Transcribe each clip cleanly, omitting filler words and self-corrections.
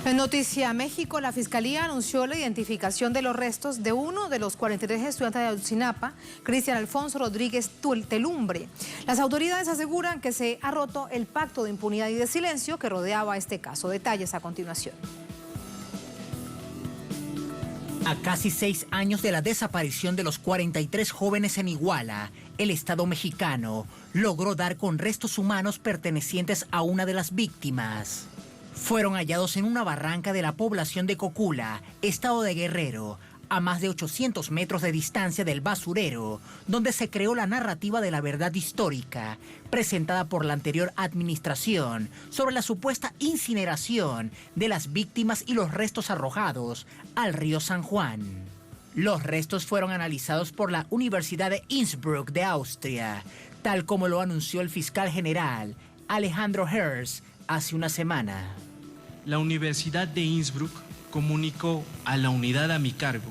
En Noticia México, la Fiscalía anunció la identificación de los restos de uno de los 43 estudiantes de Ayotzinapa, Cristian Alfonso Rodríguez Telumbre. Las autoridades aseguran que se ha roto el pacto de impunidad y de silencio que rodeaba este caso. Detalles a continuación. A casi 6 años de la desaparición de los 43 jóvenes en Iguala, el Estado mexicano logró dar con restos humanos pertenecientes a una de las víctimas. Fueron hallados en una barranca de la población de Cocula, Estado de Guerrero, a más de 800 metros de distancia del basurero, donde se creó la narrativa de la verdad histórica, presentada por la anterior administración, sobre la supuesta incineración de las víctimas y los restos arrojados al río San Juan. Los restos fueron analizados por la Universidad de Innsbruck de Austria, tal como lo anunció el fiscal general Alejandro Herz hace una semana. La Universidad de Innsbruck comunicó a la unidad a mi cargo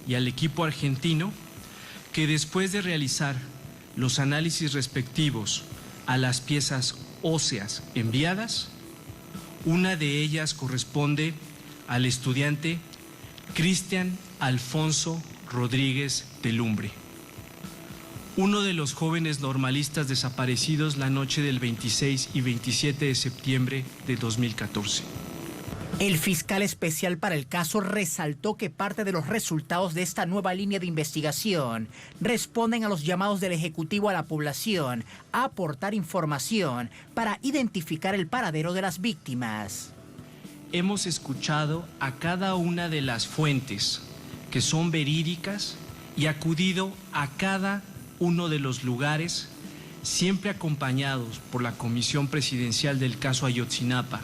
y al equipo argentino que después de realizar los análisis respectivos a las piezas óseas enviadas, una de ellas corresponde al estudiante Cristian Alfonso Rodríguez Telumbre, uno de los jóvenes normalistas desaparecidos la noche del 26 y 27 de septiembre de 2014. El fiscal especial para el caso resaltó que parte de los resultados de esta nueva línea de investigación responden a los llamados del Ejecutivo a la población a aportar información para identificar el paradero de las víctimas. Hemos escuchado a cada una de las fuentes que son verídicas y acudido a cada uno de los lugares, siempre acompañados por la Comisión Presidencial del caso Ayotzinapa,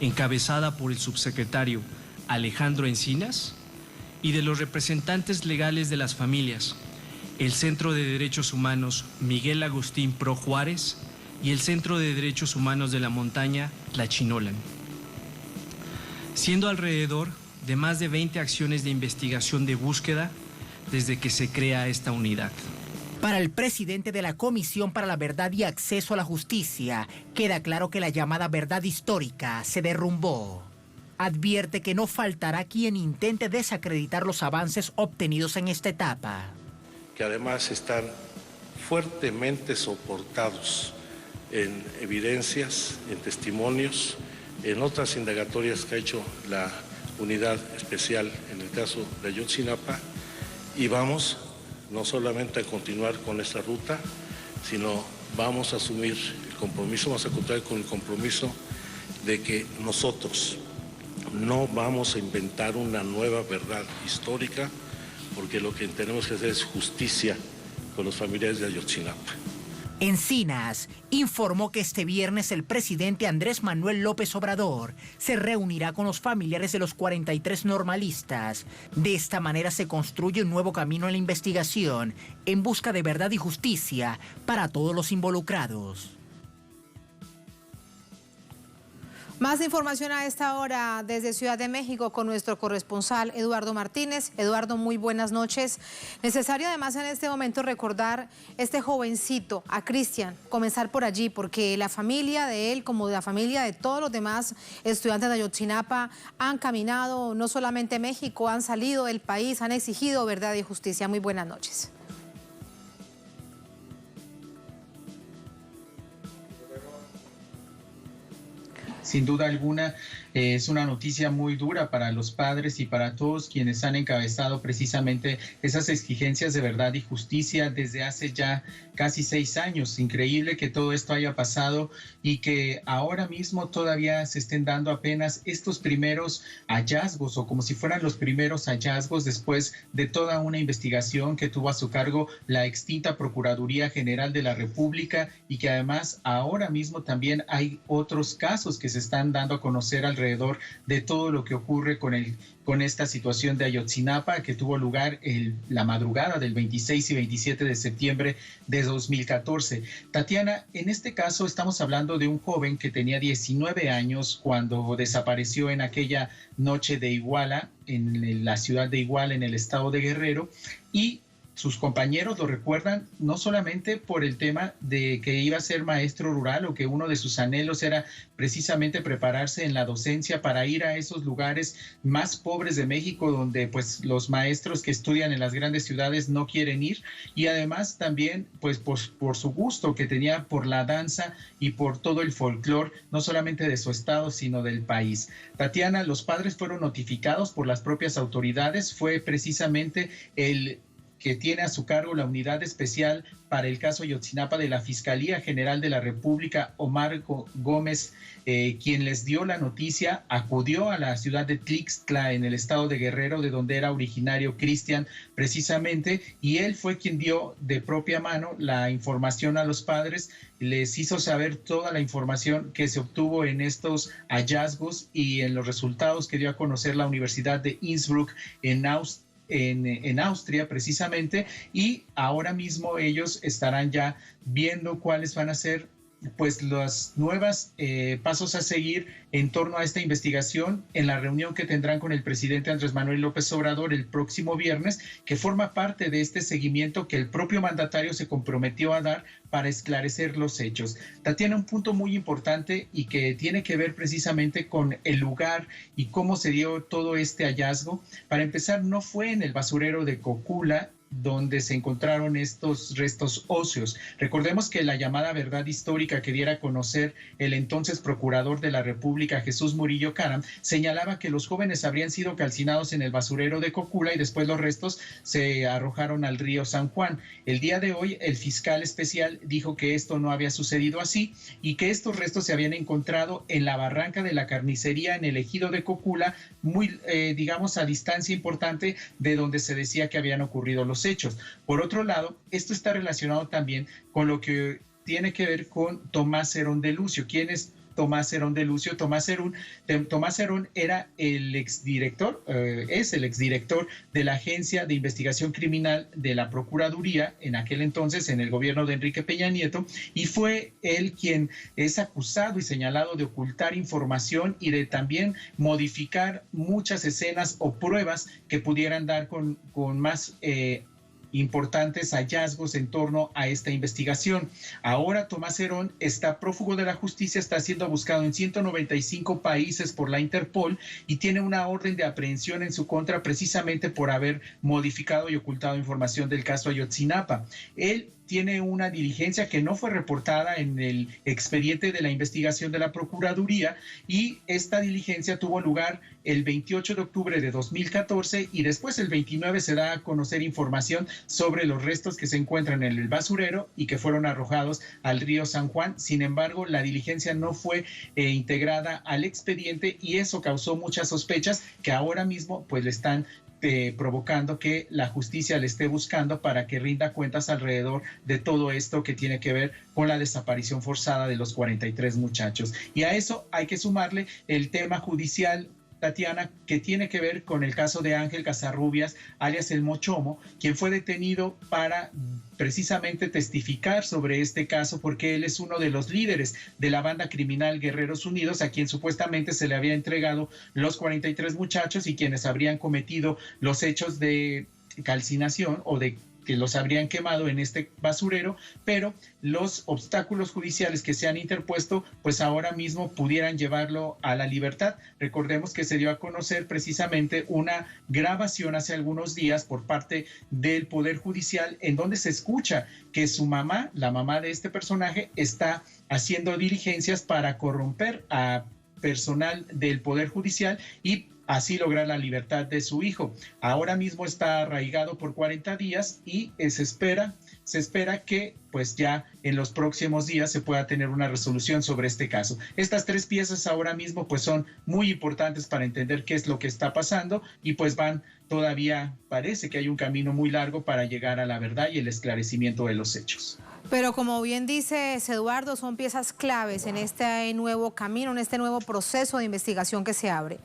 encabezada por el subsecretario Alejandro Encinas, y de los representantes legales de las familias, el Centro de Derechos Humanos Miguel Agustín Pro Juárez y el Centro de Derechos Humanos de la Montaña Tlachinolan, siendo alrededor de más de 20 acciones de investigación de búsqueda desde que se crea esta unidad. Para el presidente de la Comisión para la Verdad y Acceso a la Justicia, queda claro que la llamada verdad histórica se derrumbó. Advierte que no faltará quien intente desacreditar los avances obtenidos en esta etapa. Que además están fuertemente soportados en evidencias, en testimonios, en otras indagatorias que ha hecho la unidad especial en el caso de Ayotzinapa, y vamos no solamente a continuar con esta ruta, sino vamos a asumir el compromiso, vamos a contar con el compromiso de que nosotros no vamos a inventar una nueva verdad histórica, porque lo que tenemos que hacer es justicia con los familiares de Ayotzinapa. Encinas informó que este viernes el presidente Andrés Manuel López Obrador se reunirá con los familiares de los 43 normalistas. De esta manera se construye un nuevo camino en la investigación en busca de verdad y justicia para todos los involucrados. Más información a esta hora desde Ciudad de México con nuestro corresponsal Eduardo Martínez. Eduardo, muy buenas noches. Necesario además en este momento recordar este jovencito, a Cristian, comenzar por allí, porque la familia de él, como de la familia de todos los demás estudiantes de Ayotzinapa, han caminado no solamente México, han salido del país, han exigido verdad y justicia. Muy buenas noches. Sin duda alguna, es una noticia muy dura para los padres y para todos quienes han encabezado precisamente esas exigencias de verdad y justicia desde hace ya casi 6 años. Increíble que todo esto haya pasado y que ahora mismo todavía se estén dando apenas estos primeros hallazgos, o como si fueran los primeros hallazgos después de toda una investigación que tuvo a su cargo la extinta Procuraduría General de la República, y que además ahora mismo también hay otros casos que se están dando a conocer alrededor de todo lo que ocurre con esta situación de Ayotzinapa, que tuvo lugar la madrugada del 26 y 27 de septiembre de 2014. Tatiana, en este caso estamos hablando de un joven que tenía 19 años cuando desapareció en aquella noche de Iguala, en la ciudad de Iguala, en el estado de Guerrero, y sus compañeros lo recuerdan no solamente por el tema de que iba a ser maestro rural o que uno de sus anhelos era precisamente prepararse en la docencia para ir a esos lugares más pobres de México donde pues los maestros que estudian en las grandes ciudades no quieren ir, y además también pues por su gusto que tenía por la danza y por todo el folclore, no solamente de su estado sino del país. Tatiana, los padres fueron notificados por las propias autoridades, fue precisamente el que tiene a su cargo la unidad especial para el caso Ayotzinapa de la Fiscalía General de la República, Omar Gómez, quien les dio la noticia, acudió a la ciudad de Tlaxcala en el estado de Guerrero, de donde era originario Cristian precisamente, y él fue quien dio de propia mano la información a los padres, les hizo saber toda la información que se obtuvo en estos hallazgos y en los resultados que dio a conocer la Universidad de Innsbruck en Austria precisamente, y ahora mismo ellos estarán ya viendo cuáles van a ser pues los nuevos pasos a seguir en torno a esta investigación en la reunión que tendrán con el presidente Andrés Manuel López Obrador el próximo viernes, que forma parte de este seguimiento que el propio mandatario se comprometió a dar para esclarecer los hechos. Tatiana, un punto muy importante y que tiene que ver precisamente con el lugar y cómo se dio todo este hallazgo. Para empezar, no fue en el basurero de Cocula donde se encontraron estos restos óseos. Recordemos que la llamada verdad histórica que diera a conocer el entonces procurador de la República, Jesús Murillo Caram, señalaba que los jóvenes habrían sido calcinados en el basurero de Cocula y después los restos se arrojaron al río San Juan. El día de hoy, el fiscal especial dijo que esto no había sucedido así y que estos restos se habían encontrado en la barranca de la carnicería en el ejido de Cocula, muy, digamos, a distancia importante de donde se decía que habían ocurrido los hechos. Por otro lado, esto está relacionado también con lo que tiene que ver con Tomás Herón de Lucio. ¿Quién es Tomás Herón de Lucio? Tomás Herón era el exdirector, es el exdirector de la Agencia de Investigación Criminal de la Procuraduría, en aquel entonces en el gobierno de Enrique Peña Nieto, y fue él quien es acusado y señalado de ocultar información y de también modificar muchas escenas o pruebas que pudieran dar con más importantes hallazgos en torno a esta investigación. Ahora Tomás Herón está prófugo de la justicia, está siendo buscado en 195 países por la Interpol y tiene una orden de aprehensión en su contra precisamente por haber modificado y ocultado información del caso Ayotzinapa. Él tiene una diligencia que no fue reportada en el expediente de la investigación de la Procuraduría y esta diligencia tuvo lugar el 28 de octubre de 2014 y después el 29 se da a conocer información sobre los restos que se encuentran en el basurero y que fueron arrojados al río San Juan. Sin embargo, la diligencia no fue integrada al expediente y eso causó muchas sospechas que ahora mismo pues le están provocando que la justicia le esté buscando para que rinda cuentas alrededor de todo esto que tiene que ver con la desaparición forzada de los 43 muchachos. Y a eso hay que sumarle el tema judicial, Tatiana, que tiene que ver con el caso de Ángel Casarrubias, alias El Mochomo, quien fue detenido para precisamente testificar sobre este caso porque él es uno de los líderes de la banda criminal Guerreros Unidos, a quien supuestamente se le había entregado los 43 muchachos y quienes habrían cometido los hechos de calcinación o de que los habrían quemado en este basurero, pero los obstáculos judiciales que se han interpuesto, pues ahora mismo pudieran llevarlo a la libertad. Recordemos que se dio a conocer precisamente una grabación hace algunos días por parte del Poder Judicial en donde se escucha que su mamá, la mamá de este personaje, está haciendo diligencias para corromper a personal del Poder Judicial y así lograr la libertad de su hijo. Ahora mismo está arraigado por 40 días y se espera que pues ya en los próximos días se pueda tener una resolución sobre este caso. Estas tres piezas ahora mismo pues son muy importantes para entender qué es lo que está pasando y pues todavía parece que hay un camino muy largo para llegar a la verdad y el esclarecimiento de los hechos. Pero como bien dices, Eduardo, son piezas claves en este nuevo camino, en este nuevo proceso de investigación que se abre.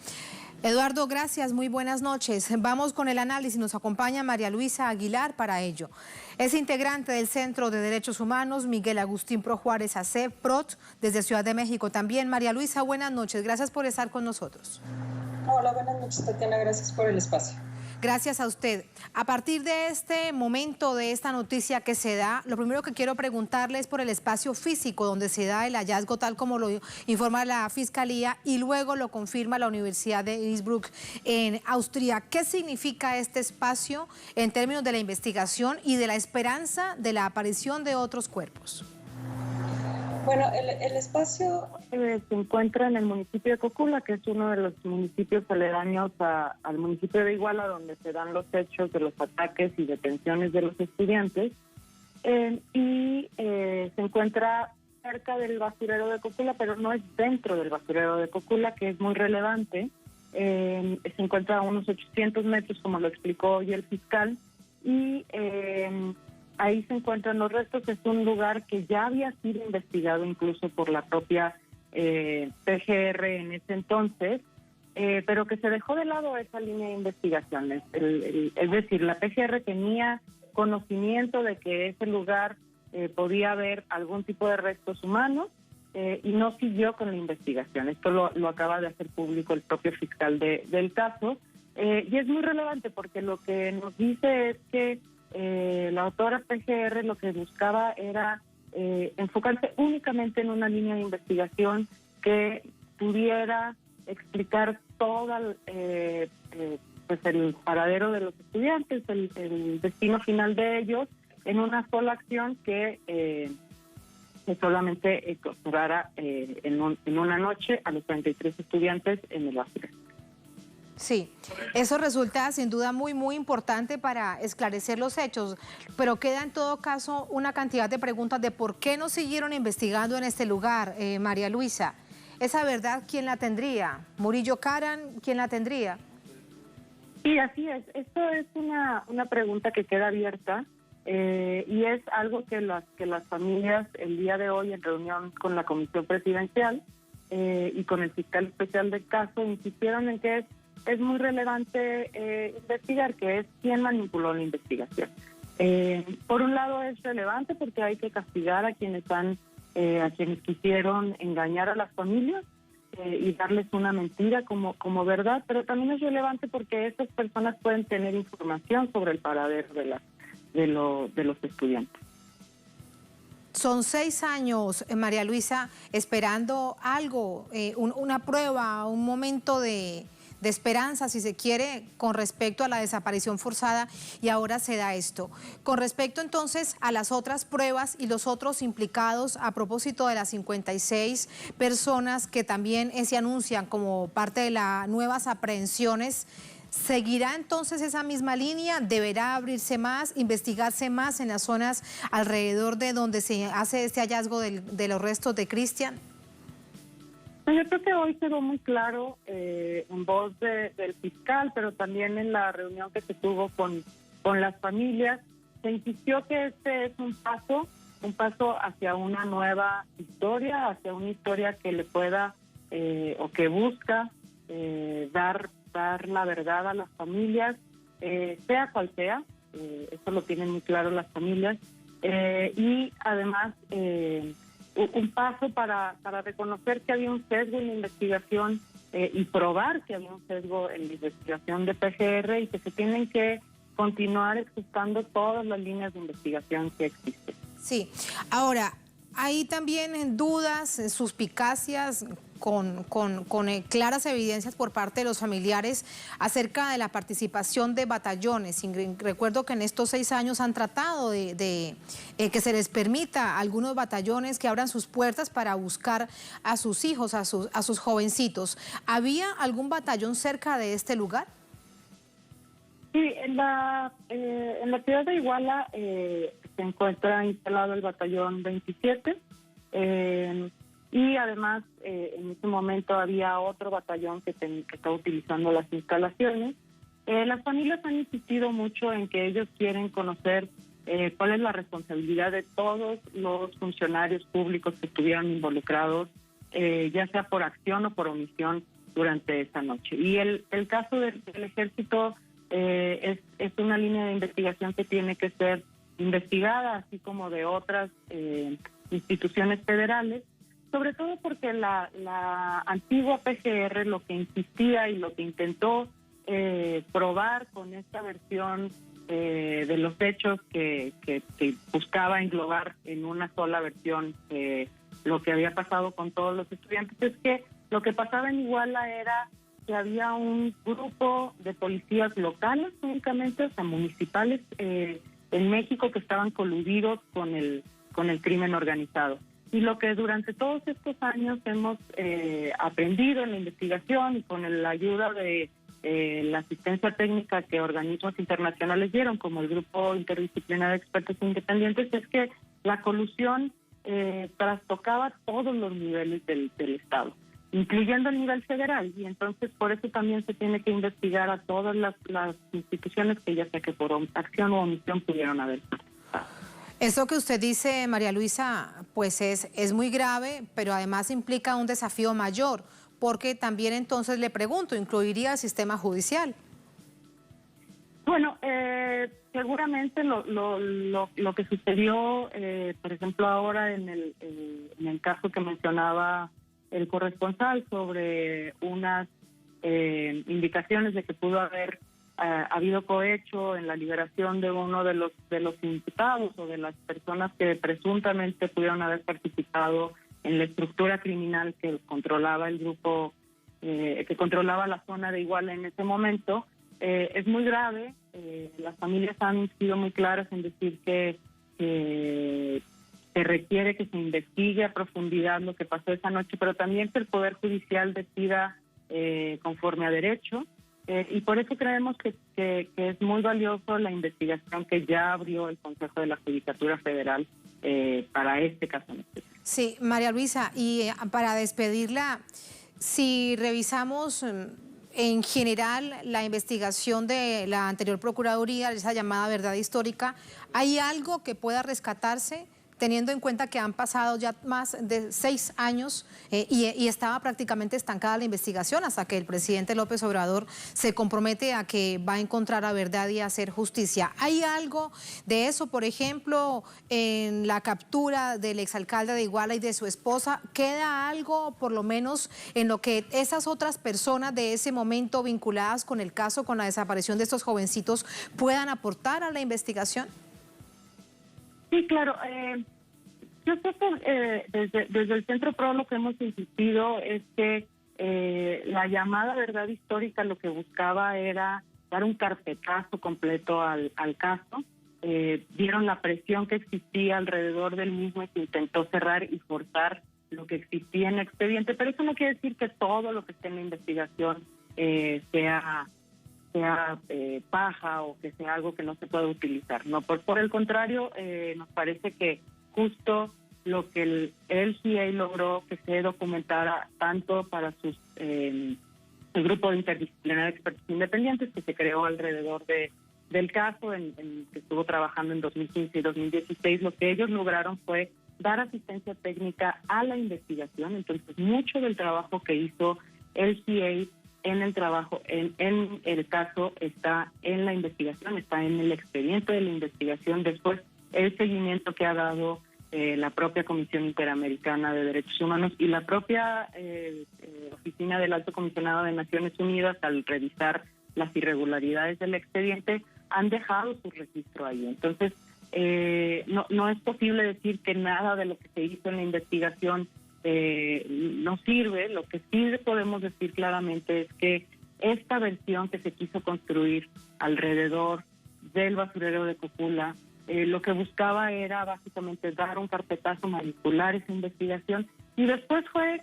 Eduardo, gracias, muy buenas noches. Vamos con el análisis, nos acompaña María Luisa Aguilar para ello. Es integrante del Centro de Derechos Humanos Miguel Agustín Pro Juárez AC, PROT, desde Ciudad de México también. María Luisa, buenas noches, gracias por estar con nosotros. Hola, buenas noches, Tatiana, gracias por el espacio. Gracias a usted. A partir de este momento, de esta noticia que se da, lo primero que quiero preguntarle es por el espacio físico donde se da el hallazgo, tal como lo informa la Fiscalía y luego lo confirma la Universidad de Innsbruck en Austria. ¿Qué significa este espacio en términos de la investigación y de la esperanza de la aparición de otros cuerpos? Bueno, el espacio se encuentra en el municipio de Cocula, que es uno de los municipios aledaños al municipio de Iguala, donde se dan los hechos de los ataques y detenciones de los estudiantes. Se encuentra cerca del basurero de Cocula, pero no es dentro del basurero de Cocula, que es muy relevante. Se encuentra a unos 800 metros, como lo explicó hoy el fiscal, y ahí se encuentran los restos. Es un lugar que ya había sido investigado incluso por la propia PGR en ese entonces, pero que se dejó de lado esa línea de investigación. Es decir, la PGR tenía conocimiento de que ese lugar podía haber algún tipo de restos humanos y no siguió con la investigación. Esto lo acaba de hacer público el propio fiscal del caso, y es muy relevante porque lo que nos dice es que la autora PGR lo que buscaba era enfocarse únicamente en una línea de investigación que pudiera explicar todo pues el paradero de los estudiantes, el destino final de ellos, en una sola acción que solamente capturara en una noche a los 33 estudiantes en el basurero. Sí, eso resulta sin duda muy, muy importante para esclarecer los hechos, pero queda en todo caso una cantidad de preguntas de por qué no siguieron investigando en este lugar, María Luisa. ¿Esa verdad quién la tendría? ¿Murillo Karam quién la tendría? Sí, así es. Esto es una pregunta que queda abierta y es algo que las familias el día de hoy en reunión con la Comisión Presidencial y con el fiscal especial del caso insistieron en que es muy relevante investigar, que es quién manipuló la investigación. Por un lado es relevante porque hay que castigar a quienes quisieron engañar a las familias y darles una mentira como verdad, pero también es relevante porque estas personas pueden tener información sobre el paradero de los estudiantes. Son 6 años, María Luisa, esperando algo, una prueba, un momento de esperanza, si se quiere, con respecto a la desaparición forzada, y ahora se da esto. Con respecto entonces a las otras pruebas y los otros implicados, a propósito de las 56 personas que también se anuncian como parte de las nuevas aprehensiones, ¿seguirá entonces esa misma línea? ¿Deberá abrirse más, investigarse más en las zonas alrededor de donde se hace este hallazgo de los restos de Cristian? Yo creo que hoy quedó muy claro en voz del fiscal, pero también en la reunión que se tuvo con las familias, se insistió que este es un paso hacia una nueva historia, hacia una historia que le pueda o que busca dar la verdad a las familias, sea cual sea, esto lo tienen muy claro las familias, y además un paso para reconocer que había un sesgo en la investigación y probar que había un sesgo en la investigación de PGR y que se tienen que continuar exhaustando todas las líneas de investigación que existen. Sí, ahora, hay también dudas, suspicacias, con claras evidencias por parte de los familiares acerca de la participación de batallones. Recuerdo que en estos 6 años han tratado de que se les permita a algunos batallones que abran sus puertas para buscar a sus hijos, a sus jovencitos. ¿Había algún batallón cerca de este lugar? Sí, en la ciudad de Iguala se encuentra instalado el batallón 27 y además en ese momento había otro batallón que está utilizando las instalaciones. Las familias han insistido mucho en que ellos quieren conocer cuál es la responsabilidad de todos los funcionarios públicos que estuvieron involucrados, ya sea por acción o por omisión durante esa noche. Y el caso del ejército es una línea de investigación que tiene que ser investigada, así como de otras instituciones federales, sobre todo porque la antigua PGR lo que insistía y lo que intentó probar con esta versión de los hechos que buscaba englobar en una sola versión lo que había pasado con todos los estudiantes, es que lo que pasaba en Iguala era que había un grupo de policías locales únicamente, o sea, municipales en México, que estaban coludidos con el crimen organizado. Y lo que durante todos estos años hemos aprendido en la investigación y con la ayuda de la asistencia técnica que organismos internacionales dieron, como el Grupo Interdisciplinario de Expertos Independientes, es que la colusión trastocaba todos los niveles del Estado, incluyendo el nivel federal, y entonces por eso también se tiene que investigar a todas las instituciones que ya sea que por acción o omisión pudieron haber. Eso que usted dice, María Luisa, pues es muy grave, pero además implica un desafío mayor, porque también entonces le pregunto, ¿incluiría el sistema judicial? Bueno, seguramente lo que sucedió, por ejemplo, ahora en el caso que mencionaba el corresponsal sobre unas indicaciones de que pudo haber habido cohecho en la liberación de uno de los imputados o de las personas que presuntamente pudieron haber participado en la estructura criminal que controlaba el grupo, que controlaba la zona de Iguala en ese momento. Es muy grave. Las familias han sido muy claras en decir que se requiere que se investigue a profundidad lo que pasó esa noche, pero también que el Poder Judicial decida conforme a derecho. Y por eso creemos que es muy valioso la investigación que ya abrió el Consejo de la Judicatura Federal para este caso. Sí, María Luisa, y para despedirla, si revisamos en general la investigación de la anterior Procuraduría, esa llamada verdad histórica, ¿hay algo que pueda rescatarse, teniendo en cuenta que han pasado ya más de 6 años y estaba prácticamente estancada la investigación hasta que el presidente López Obrador se compromete a que va a encontrar la verdad y a hacer justicia? ¿Hay algo de eso, por ejemplo, en la captura del exalcalde de Iguala y de su esposa? ¿Queda algo, por lo menos, en lo que esas otras personas de ese momento vinculadas con el caso, con la desaparición de estos jovencitos, puedan aportar a la investigación? Sí, claro. Yo sé que desde el Centro PRO lo que hemos insistido es que la llamada verdad histórica lo que buscaba era dar un carpetazo completo al caso. Vieron la presión que existía alrededor del mismo y se intentó cerrar y forzar lo que existía en el expediente, pero eso no quiere decir que todo lo que esté en la investigación sea paja o que sea algo que no se pueda utilizar. No, por el contrario, nos parece que justo lo que el LCA logró que se documentara tanto para el grupo de interdisciplinario de expertos independientes que se creó alrededor del caso, que estuvo trabajando en 2015 y 2016, lo que ellos lograron fue dar asistencia técnica a la investigación. Entonces, mucho del trabajo que hizo LCA en el trabajo, en el caso, está en la investigación, está en el expediente de la investigación. Después, el seguimiento que ha dado la propia Comisión Interamericana de Derechos Humanos y la propia Oficina del Alto Comisionado de Naciones Unidas, al revisar las irregularidades del expediente, han dejado su registro ahí. Entonces, no es posible decir que nada de lo que se hizo en la investigación no sirve. Lo que sí podemos decir claramente es que esta versión que se quiso construir alrededor del basurero de Copula, lo que buscaba era básicamente dar un carpetazo, manipular esa investigación, y después fue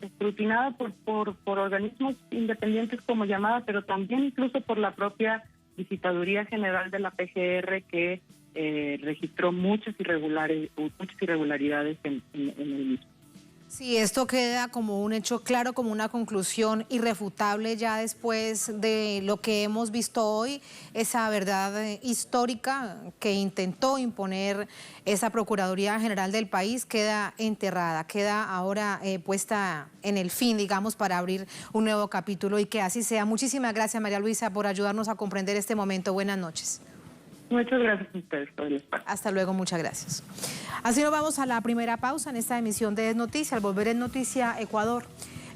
escrutinada por organismos independientes como llamada, pero también incluso por la propia Visitaduría General de la PGR, que registró muchas irregularidades en el mismo. Sí, esto queda como un hecho claro, como una conclusión irrefutable ya después de lo que hemos visto hoy, esa verdad histórica que intentó imponer esa Procuraduría General del país queda enterrada, queda ahora puesta en el fin, digamos, para abrir un nuevo capítulo, y que así sea. Muchísimas gracias, María Luisa, por ayudarnos a comprender este momento. Buenas noches. Muchas gracias a ustedes por el espacio. Hasta luego, muchas gracias. Así nos vamos a la primera pausa en esta emisión de Es Noticia. Al volver en Noticia Ecuador,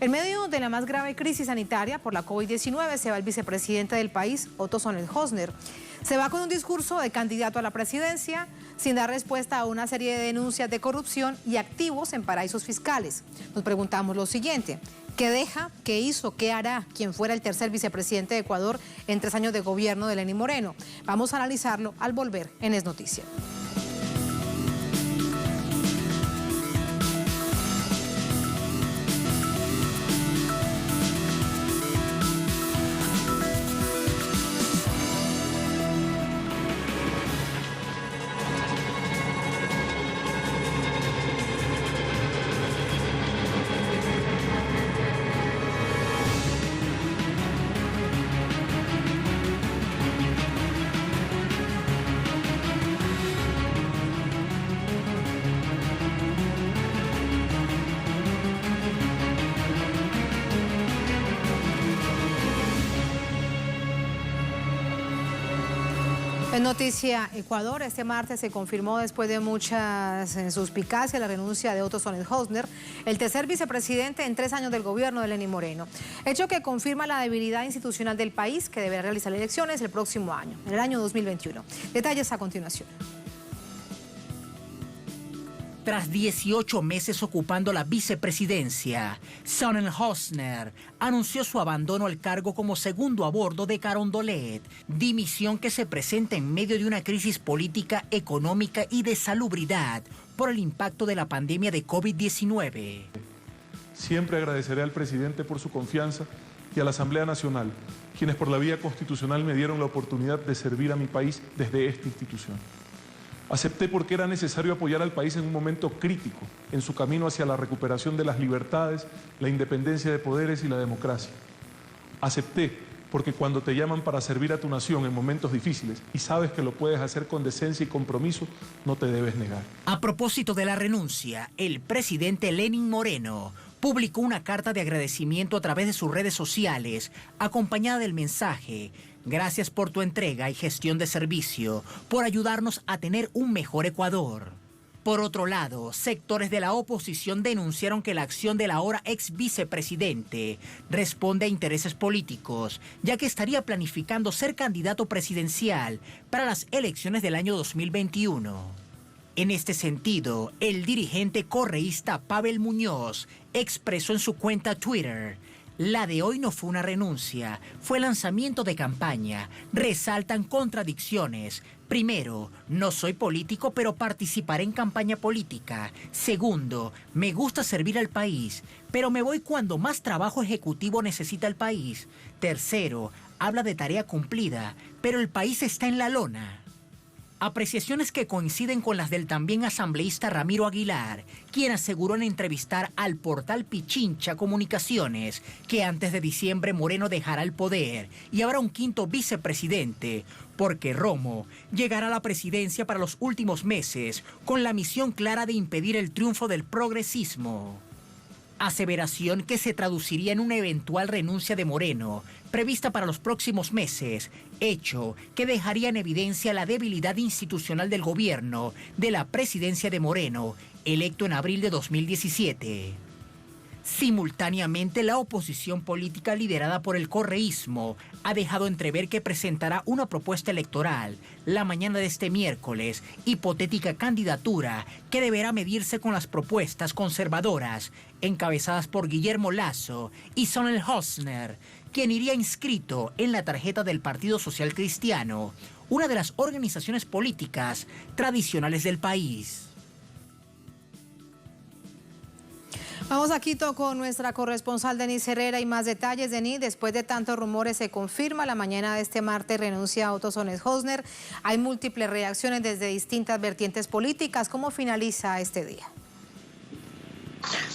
En medio de la más grave crisis sanitaria por la COVID-19 se va el vicepresidente del país, Otto Sonnenhösner. Se va con un discurso de candidato a la presidencia sin dar respuesta a una serie de denuncias de corrupción y activos en paraísos fiscales. Nos preguntamos lo siguiente: ¿qué deja, qué hizo, qué hará quien fuera el tercer vicepresidente de Ecuador en 3 años de gobierno de Lenín Moreno? Vamos a analizarlo al volver en Es Noticia. En Noticia Ecuador, este martes se confirmó, después de muchas suspicacias, la renuncia de Otto Sonnenhösner, el tercer vicepresidente en 3 años del gobierno de Lenín Moreno. Hecho que confirma la debilidad institucional del país, que deberá realizar elecciones el próximo año, en el año 2021. Detalles a continuación. Tras 18 meses ocupando la vicepresidencia, Sonnenhösner anunció su abandono al cargo como segundo a bordo de Carondelet, dimisión que se presenta en medio de una crisis política, económica y de salubridad por el impacto de la pandemia de COVID-19. Siempre agradeceré al presidente por su confianza y a la Asamblea Nacional, quienes por la vía constitucional me dieron la oportunidad de servir a mi país desde esta institución. Acepté porque era necesario apoyar al país en un momento crítico, en su camino hacia la recuperación de las libertades, la independencia de poderes y la democracia. Acepté porque cuando te llaman para servir a tu nación en momentos difíciles y sabes que lo puedes hacer con decencia y compromiso, no te debes negar. A propósito de la renuncia, el presidente Lenín Moreno publicó una carta de agradecimiento a través de sus redes sociales, acompañada del mensaje: gracias por tu entrega y gestión de servicio, por ayudarnos a tener un mejor Ecuador. Por otro lado, sectores de la oposición denunciaron que la acción del ahora ex vicepresidente responde a intereses políticos, ya que estaría planificando ser candidato presidencial para las elecciones del año 2021. En este sentido, el dirigente correísta Pavel Muñoz expresó en su cuenta Twitter: la de hoy no fue una renuncia, fue lanzamiento de campaña. Resaltan contradicciones. Primero, no soy político, pero participaré en campaña política. Segundo, me gusta servir al país, pero me voy cuando más trabajo ejecutivo necesita el país. Tercero, habla de tarea cumplida, pero el país está en la lona. Apreciaciones que coinciden con las del también asambleísta Ramiro Aguilar, quien aseguró en entrevistar al portal Pichincha Comunicaciones que antes de diciembre Moreno dejará el poder y habrá un quinto vicepresidente, porque Romo llegará a la presidencia para los últimos meses con la misión clara de impedir el triunfo del progresismo. Aseveración que se traduciría en una eventual renuncia de Moreno, prevista para los próximos meses, hecho que dejaría en evidencia la debilidad institucional del gobierno de la presidencia de Moreno, electo en abril de 2017. Simultáneamente, la oposición política liderada por el correísmo ha dejado entrever que presentará una propuesta electoral la mañana de este miércoles, hipotética candidatura que deberá medirse con las propuestas conservadoras encabezadas por Guillermo Lasso y Sonnenhösner, quien iría inscrito en la tarjeta del Partido Social Cristiano, una de las organizaciones políticas tradicionales del país. Vamos a Quito con nuestra corresponsal Denise Herrera y más detalles. Denise, después de tantos rumores se confirma la mañana de este martes renuncia a Otto Sonnenhösner. Hay múltiples reacciones desde distintas vertientes políticas. ¿Cómo finaliza este día?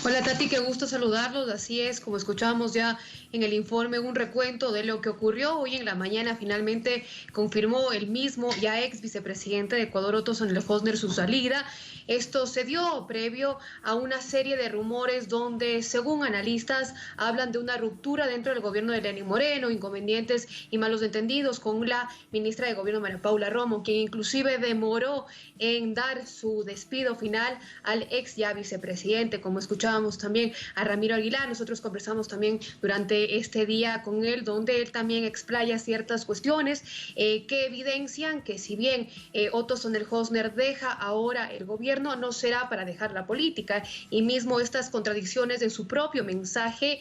Hola Tati, qué gusto saludarlos. Así es, como escuchábamos ya en el informe, un recuento de lo que ocurrió hoy en la mañana. Finalmente confirmó el mismo ya ex vicepresidente de Ecuador, Otto Sonnenhösner, su salida. Esto se dio previo a una serie de rumores donde, según analistas, hablan de una ruptura dentro del gobierno de Lenín Moreno, inconvenientes y malos entendidos con la ministra de Gobierno, María Paula Romo, quien inclusive demoró en dar su despido final al ex ya vicepresidente. Como escuchábamos escuchábamos también a Ramiro Aguilar, nosotros conversamos también durante este día con él, donde él también explaya ciertas cuestiones que evidencian que si bien Otto Sonnenhösner deja ahora el gobierno, no será para dejar la política, y mismo estas contradicciones en su propio mensaje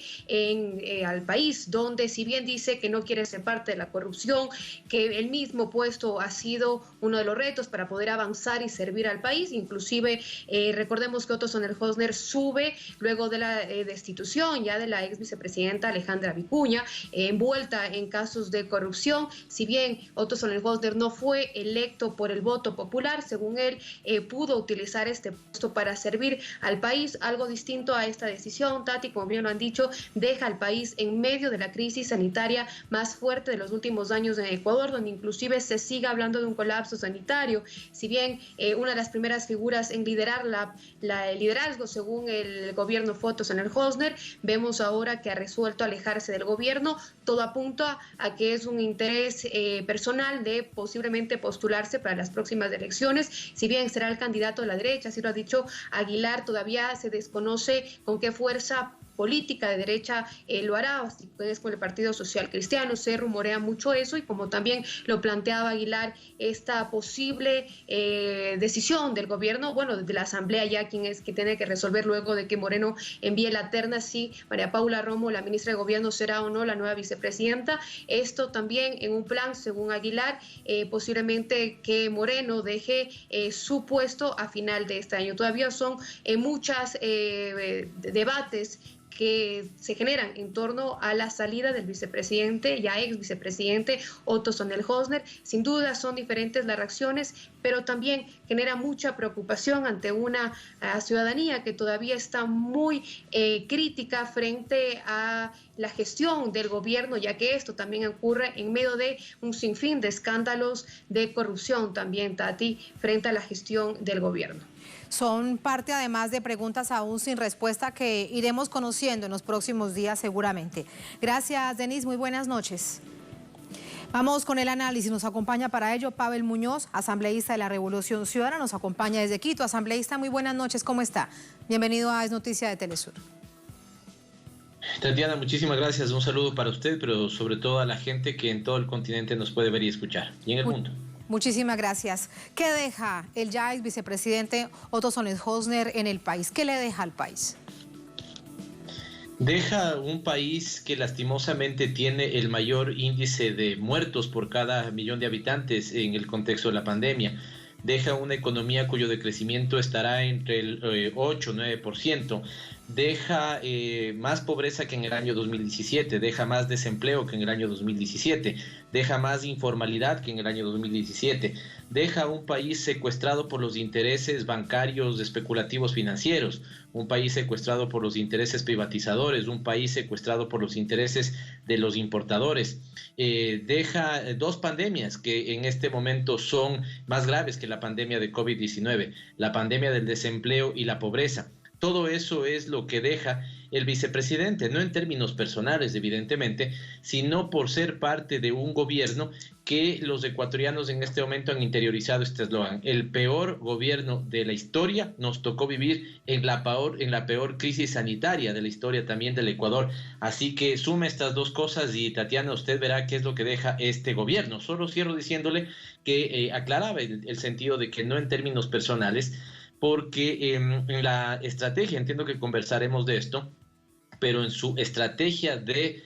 al país, donde si bien dice que no quiere ser parte de la corrupción, que el mismo puesto ha sido uno de los retos para poder avanzar y servir al país. Inclusive recordemos que Otto Sonnenhösner sube luego de la destitución ya de la ex vicepresidenta Alejandra Vicuña, envuelta en casos de corrupción. Si bien Otto Sonnenhösner no fue electo por el voto popular, según él pudo utilizar este puesto para servir al país. Algo distinto a esta decisión, Tati, como bien lo han dicho, deja al país en medio de la crisis sanitaria más fuerte de los últimos años en Ecuador, donde inclusive se sigue hablando de un colapso sanitario. Si bien una de las primeras figuras en liderar el liderazgo según el gobierno fue Otto Sonnenhösner, vemos ahora que ha resuelto alejarse del gobierno. Todo apunta a que es un interés personal de posiblemente postularse para las próximas elecciones. Si bien será el candidato de la derecha, así lo ha dicho Aguilar, todavía se desconoce con qué fuerza política de derecha lo hará, si es con el Partido Social Cristiano. Se rumorea mucho eso, y como también lo planteaba Aguilar, esta posible decisión del gobierno, bueno, de la Asamblea ya, quien es que tiene que resolver luego de que Moreno envíe la terna si María Paula Romo, la ministra de Gobierno, será o no la nueva vicepresidenta. Esto también en un plan, según Aguilar, posiblemente que Moreno deje su puesto a final de este año. Todavía son muchas debates que se generan en torno a la salida del vicepresidente, ya ex vicepresidente Otto Sonnenhösner. Sin duda son diferentes las reacciones, pero también genera mucha preocupación ante una ciudadanía que todavía está muy crítica frente a la gestión del gobierno, ya que esto también ocurre en medio de un sinfín de escándalos de corrupción también, Tati, frente a la gestión del gobierno. Son parte además de preguntas aún sin respuesta que iremos conociendo en los próximos días seguramente. Gracias, Denise, muy buenas noches. Vamos con el análisis, nos acompaña para ello Pavel Muñoz, asambleísta de la Revolución Ciudadana, nos acompaña desde Quito. Asambleísta, muy buenas noches, ¿cómo está? Bienvenido a Es Noticia de Telesur. Tatiana, muchísimas gracias, un saludo para usted, pero sobre todo a la gente que en todo el continente nos puede ver y escuchar, y en el mundo. Muchísimas gracias. ¿Qué deja el ya ex vicepresidente Otto Sonnenhösner en el país? ¿Qué le deja al país? Deja un país que lastimosamente tiene el mayor índice de muertos por cada millón de habitantes en el contexto de la pandemia. Deja una economía cuyo decrecimiento estará entre el 8 o 9%. Deja más pobreza que en el año 2017, deja más desempleo que en el año 2017, deja más informalidad que en el año 2017, deja un país secuestrado por los intereses bancarios especulativos financieros, un país secuestrado por los intereses privatizadores, un país secuestrado por los intereses de los importadores. Deja dos pandemias que en este momento son más graves que la pandemia de COVID-19, la pandemia del desempleo y la pobreza. Todo eso es lo que deja el vicepresidente, no en términos personales, evidentemente, sino por ser parte de un gobierno que los ecuatorianos en este momento han interiorizado este eslogan. El peor gobierno de la historia nos tocó vivir en la peor crisis sanitaria de la historia también del Ecuador. Así que suma estas dos cosas y, Tatiana, usted verá qué es lo que deja este gobierno. Solo cierro diciéndole que aclaraba el sentido de que no en términos personales, porque en la estrategia, entiendo que conversaremos de esto, pero en su estrategia de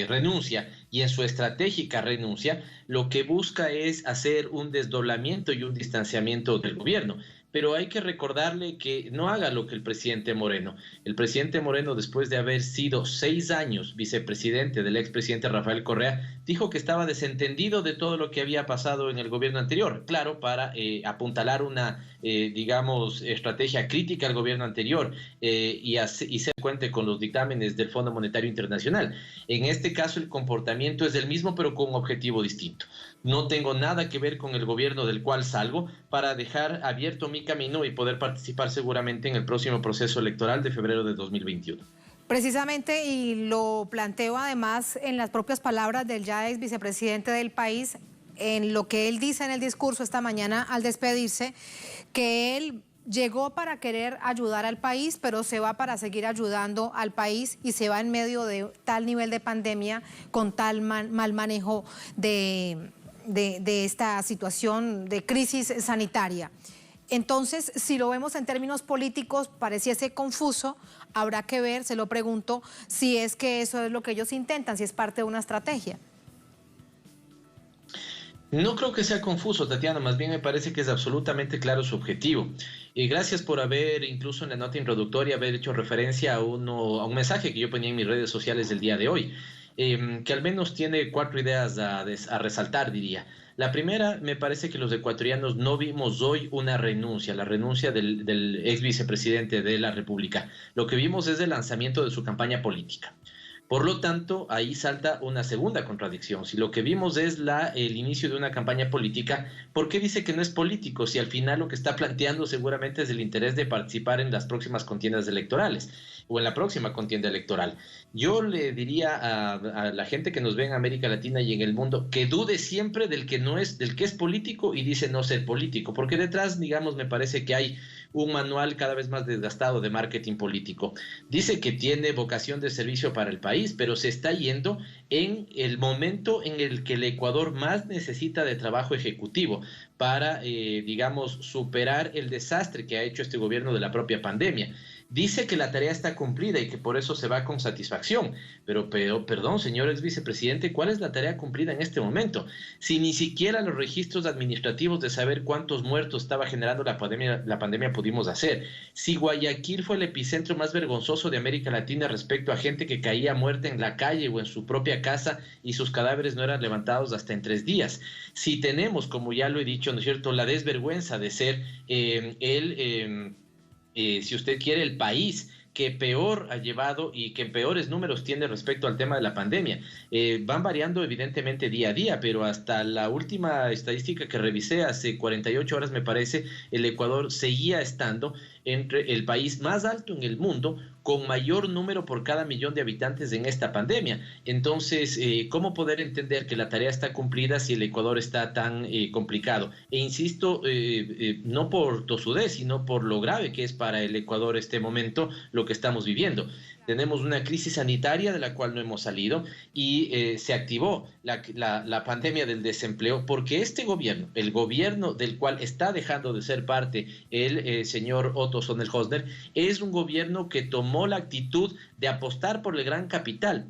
renuncia y en su estratégica renuncia, lo que busca es hacer un desdoblamiento y un distanciamiento del gobierno. Pero hay que recordarle que no haga lo que el presidente Moreno. El presidente Moreno, después de haber sido 6 años vicepresidente del expresidente Rafael Correa, dijo que estaba desentendido de todo lo que había pasado en el gobierno anterior. Claro, para apuntalar una, estrategia crítica al gobierno anterior y se cuente con los dictámenes del Fondo Monetario Internacional. En este caso, el comportamiento es el mismo, pero con un objetivo distinto. No tengo nada que ver con el gobierno del cual salgo para dejar abierto mi camino y poder participar seguramente en el próximo proceso electoral de febrero de 2021. Precisamente, y lo planteo además en las propias palabras del ya ex vicepresidente del país, en lo que él dice en el discurso esta mañana al despedirse, que él llegó para querer ayudar al país, pero se va para seguir ayudando al país y se va en medio de tal nivel de pandemia, con tal mal manejo de esta situación de crisis sanitaria. Entonces, si lo vemos en términos políticos, pareciese confuso. Habrá que ver, se lo pregunto, si es que eso es lo que ellos intentan, si es parte de una estrategia. No creo que sea confuso, Tatiana, más bien me parece que es absolutamente claro su objetivo. Y gracias por haber, incluso en la nota introductoria, haber hecho referencia a un mensaje que yo ponía en mis redes sociales del día de hoy, que al menos tiene 4 ideas a resaltar, diría. La primera, me parece que los ecuatorianos no vimos hoy una renuncia, la renuncia del ex vicepresidente de la República. Lo que vimos es el lanzamiento de su campaña política. Por lo tanto, ahí salta una segunda contradicción. Si lo que vimos es el inicio de una campaña política, ¿por qué dice que no es político? Si al final lo que está planteando seguramente es el interés de participar en las próximas contiendas electorales o en la próxima contienda electoral. Yo le diría a la gente que nos ve en América Latina y en el mundo que dude siempre del que es político y dice no ser político, porque detrás, digamos, me parece que hay un manual cada vez más desgastado de marketing político. Dice que tiene vocación de servicio para el país, pero se está yendo en el momento en el que el Ecuador más necesita de trabajo ejecutivo para, digamos, superar el desastre que ha hecho este gobierno de la propia pandemia. Dice que la tarea está cumplida y que por eso se va con satisfacción. Pero perdón, señor ex vicepresidente, ¿cuál es la tarea cumplida en este momento? Si ni siquiera los registros administrativos de saber cuántos muertos estaba generando la pandemia pudimos hacer. Si Guayaquil fue el epicentro más vergonzoso de América Latina respecto a gente que caía muerta en la calle o en su propia casa y sus cadáveres no eran levantados hasta en 3 días. Si tenemos, como ya lo he dicho, ¿no es cierto?, la desvergüenza de ser si usted quiere, el país que peor ha llevado y que peores números tiene respecto al tema de la pandemia. Van variando evidentemente día a día, pero hasta la última estadística que revisé hace 48 horas, me parece, el Ecuador seguía estando entre el país más alto en el mundo, con mayor número por cada millón de habitantes en esta pandemia. Entonces, ¿cómo poder entender que la tarea está cumplida si el Ecuador está tan complicado? E insisto, no por tosudez, sino por lo grave que es para el Ecuador este momento lo que estamos viviendo. Tenemos una crisis sanitaria de la cual no hemos salido y se activó la pandemia del desempleo porque este gobierno, el gobierno del cual está dejando de ser parte el señor Otto Sonnenhosner, es un gobierno que tomó la actitud de apostar por el gran capital.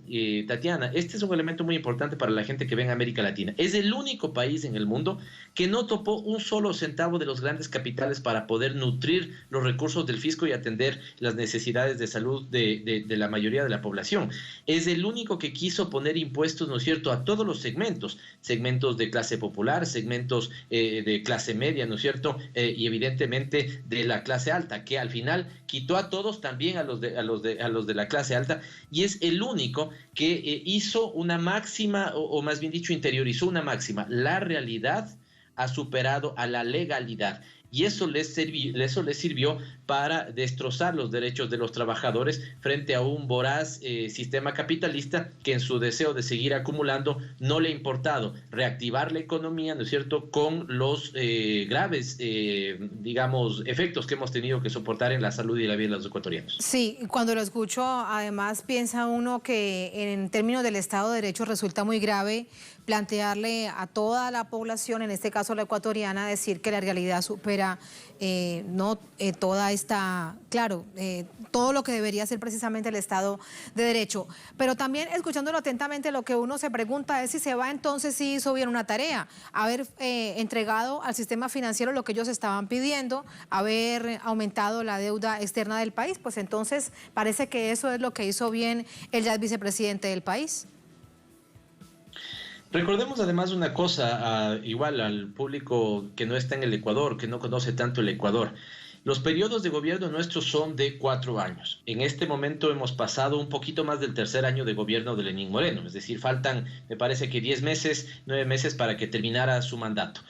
Tatiana, este es un elemento muy importante para la gente que ve en América Latina. Es el único país en el mundo que no topó un solo centavo de los grandes capitales para poder nutrir los recursos del fisco y atender las necesidades de salud de la mayoría de la población. Es el único que quiso poner impuestos, ¿no es cierto?, a todos los segmentos de clase popular, segmentos de clase media, ¿no es cierto?, y evidentemente de la clase alta, que al final quitó a todos, también a los de la clase alta, y es el único que hizo una máxima, o más bien dicho, interiorizó una máxima: la realidad ha superado a la legalidad. Y eso les sirvió para destrozar los derechos de los trabajadores frente a un voraz sistema capitalista que en su deseo de seguir acumulando no le ha importado reactivar la economía, ¿no es cierto?, con los graves, digamos, efectos que hemos tenido que soportar en la salud y la vida de los ecuatorianos. Sí, cuando lo escucho, además piensa uno que en términos del Estado de Derecho resulta muy grave plantearle a toda la población, en este caso la ecuatoriana, decir que la realidad supera toda esta, claro, todo lo que debería ser precisamente el Estado de Derecho. Pero también, escuchándolo atentamente, lo que uno se pregunta es si se va, entonces sí hizo bien una tarea, haber entregado al sistema financiero lo que ellos estaban pidiendo, haber aumentado la deuda externa del país, pues entonces parece que eso es lo que hizo bien el ya vicepresidente del país. Recordemos además una cosa, igual al público que no está en el Ecuador, que no conoce tanto el Ecuador. Los periodos de gobierno nuestros son de 4 años. En este momento hemos pasado un poquito más del tercer año de gobierno de Lenín Moreno, es decir, faltan, me parece que 10 meses, 9 meses para que terminara su mandato.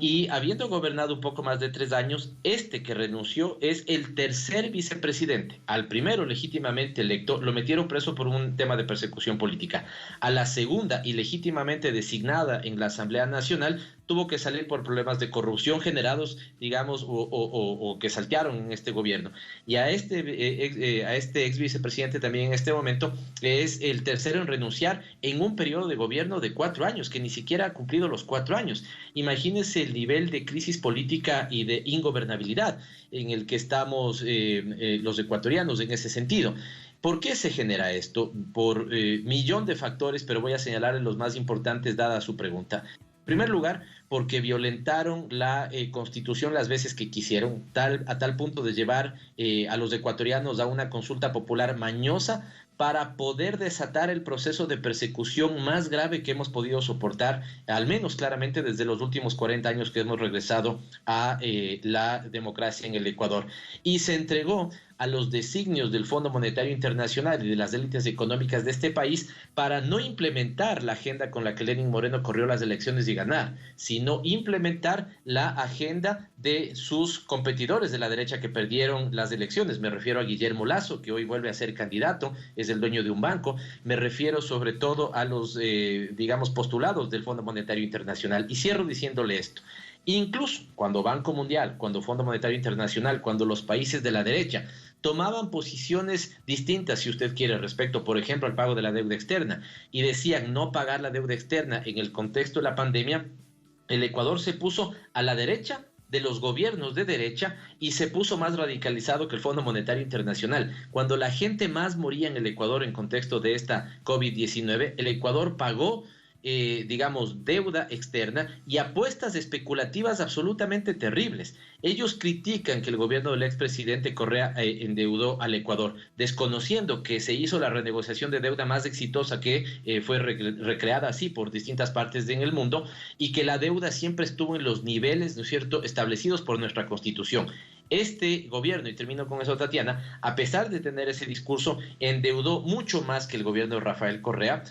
Y habiendo gobernado un poco más de 3 años, este que renunció es el tercer vicepresidente. Al primero legítimamente electo lo metieron preso por un tema de persecución política. A la segunda y legítimamente designada en la Asamblea Nacional tuvo que salir por problemas de corrupción generados, digamos, o que saltearon en este gobierno. Y a este ex vicepresidente también en este momento es el tercero en renunciar en un periodo de gobierno de 4 años, que ni siquiera ha cumplido los 4 años. Imagínense el nivel de crisis política y de ingobernabilidad en el que estamos los ecuatorianos en ese sentido. ¿Por qué se genera esto? Por millón de factores, pero voy a señalar los más importantes dada su pregunta. En primer lugar, porque violentaron la Constitución las veces que quisieron, a tal punto de llevar a los ecuatorianos a una consulta popular mañosa para poder desatar el proceso de persecución más grave que hemos podido soportar, al menos claramente desde los últimos 40 años que hemos regresado a la democracia en el Ecuador. Y se entregó a los designios del Fondo Monetario Internacional y de las élites económicas de este país para no implementar la agenda con la que Lenín Moreno corrió las elecciones y ganar, sino implementar la agenda de sus competidores de la derecha que perdieron las elecciones. Me refiero a Guillermo Lasso, que hoy vuelve a ser candidato, es el dueño de un banco. Me refiero sobre todo a los, digamos, postulados del Fondo Monetario Internacional. Y cierro diciéndole esto. Incluso cuando Banco Mundial, cuando Fondo Monetario Internacional, cuando los países de la derecha tomaban posiciones distintas, si usted quiere, respecto, por ejemplo, al pago de la deuda externa, y decían no pagar la deuda externa en el contexto de la pandemia, el Ecuador se puso a la derecha de los gobiernos de derecha y se puso más radicalizado que el Fondo Monetario Internacional. Cuando la gente más moría en el Ecuador en contexto de esta COVID-19, el Ecuador pagó digamos, deuda externa y apuestas especulativas absolutamente terribles. Ellos critican que el gobierno del expresidente Correa endeudó al Ecuador, desconociendo que se hizo la renegociación de deuda más exitosa que fue recreada así por distintas partes en el mundo, y que la deuda siempre estuvo en los niveles, ¿no es cierto?, establecidos por nuestra Constitución. Este gobierno, y termino con eso, Tatiana, a pesar de tener ese discurso, endeudó mucho más que el gobierno de Rafael Correa,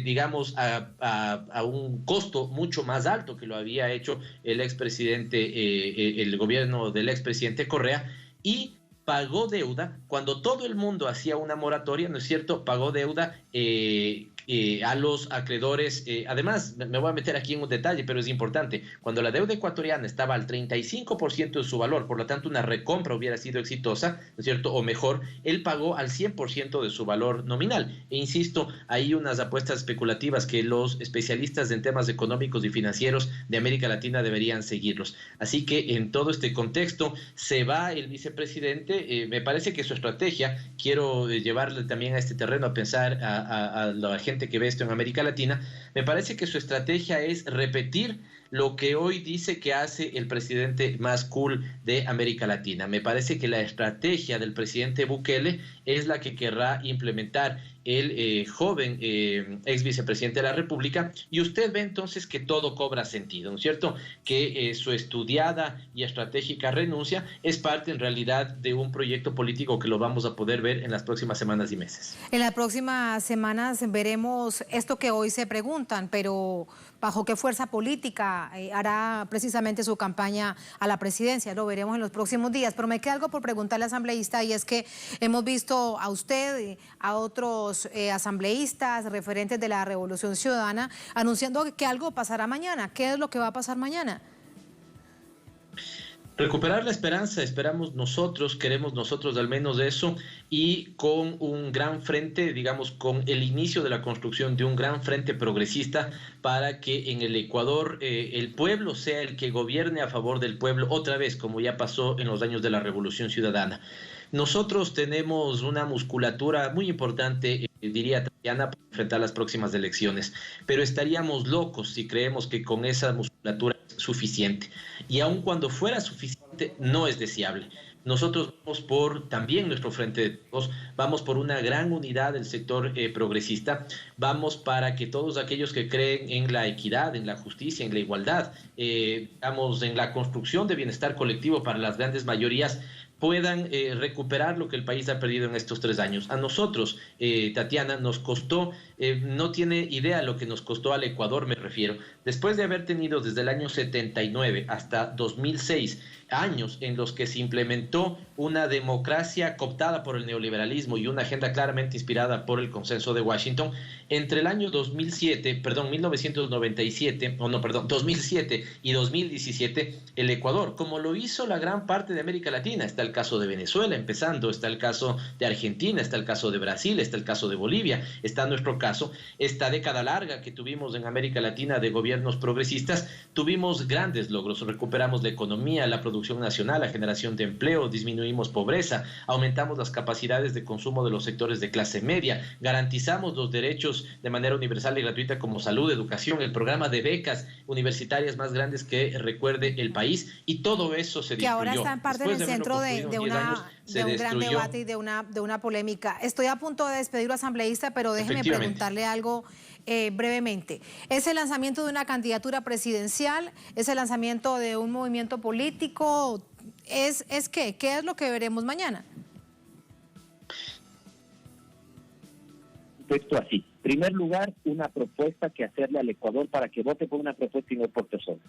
digamos, a un costo mucho más alto que lo había hecho el expresidente, el gobierno del expresidente Correa, y pagó deuda cuando todo el mundo hacía una moratoria, ¿no es cierto? Pagó deuda a los acreedores. Además, me voy a meter aquí en un detalle, pero es importante. Cuando la deuda ecuatoriana estaba al 35% de su valor, por lo tanto una recompra hubiera sido exitosa, ¿no es cierto?, o mejor, él pagó al 100% de su valor nominal. E insisto, hay unas apuestas especulativas que los especialistas en temas económicos y financieros de América Latina deberían seguirlos. Así que en todo este contexto se va el vicepresidente. Me parece que su estrategia, quiero llevarle también a este terreno a pensar a la gente que ve esto en América Latina, me parece que su estrategia es repetir lo que hoy dice que hace el presidente más cool de América Latina. Me parece que la estrategia del presidente Bukele es la que querrá implementar el joven ex vicepresidente de la República, y usted ve entonces que todo cobra sentido, ¿no es cierto? Que su estudiada y estratégica renuncia es parte en realidad de un proyecto político que lo vamos a poder ver en las próximas semanas y meses. En las próximas semanas veremos esto que hoy se preguntan, pero ¿bajo qué fuerza política hará precisamente su campaña a la presidencia? Lo veremos en los próximos días, pero me queda algo por preguntarle al asambleísta, y es que hemos visto a usted, a otros asambleístas, referentes de la Revolución Ciudadana, anunciando que algo pasará mañana. ¿Qué es lo que va a pasar mañana? Recuperar la esperanza, esperamos nosotros, queremos nosotros al menos eso, y con un gran frente, digamos, con el inicio de la construcción de un gran frente progresista para que en el Ecuador el pueblo sea el que gobierne a favor del pueblo, otra vez, como ya pasó en los años de la Revolución Ciudadana. Nosotros tenemos una musculatura muy importante, diría Tatiana, para enfrentar las próximas elecciones, pero estaríamos locos si creemos que con esa musculatura es suficiente. Y aun cuando fuera suficiente, no es deseable. Nosotros vamos por también nuestro frente de todos, vamos por una gran unidad del sector progresista, vamos para que todos aquellos que creen en la equidad, en la justicia, en la igualdad, vamos en la construcción de bienestar colectivo para las grandes mayorías, puedan recuperar lo que el país ha perdido en estos 3 años. A nosotros, Tatiana, nos costó no tiene idea lo que nos costó al Ecuador, me refiero. Después de haber tenido desde el año 79 hasta 2006 años en los que se implementó una democracia cooptada por el neoliberalismo y una agenda claramente inspirada por el consenso de Washington, entre el año 2007 y 2017, el Ecuador, como lo hizo la gran parte de América Latina, está el caso de Venezuela empezando, está el caso de Argentina, está el caso de Brasil, está el caso de Bolivia, está nuestro caso, esta década larga que tuvimos en América Latina de gobiernos progresistas, tuvimos grandes logros, recuperamos la economía, la producción nacional, la generación de empleo, disminuimos pobreza, aumentamos las capacidades de consumo de los sectores de clase media, garantizamos los derechos de manera universal y gratuita como salud, educación, el programa de becas universitarias más grandes que recuerde el país, y todo eso se destruyó. Que ahora está en parte en el centro de un gran debate y de una polémica. Estoy a punto de despedir a asambleísta, pero déjeme preguntarle algo brevemente. ¿Es el lanzamiento de una candidatura presidencial? ¿Es el lanzamiento de un movimiento político? ¿Es qué? ¿Qué es lo que veremos mañana? Esto así. En primer lugar, una propuesta que hacerle al Ecuador para que vote por una propuesta y no por personas.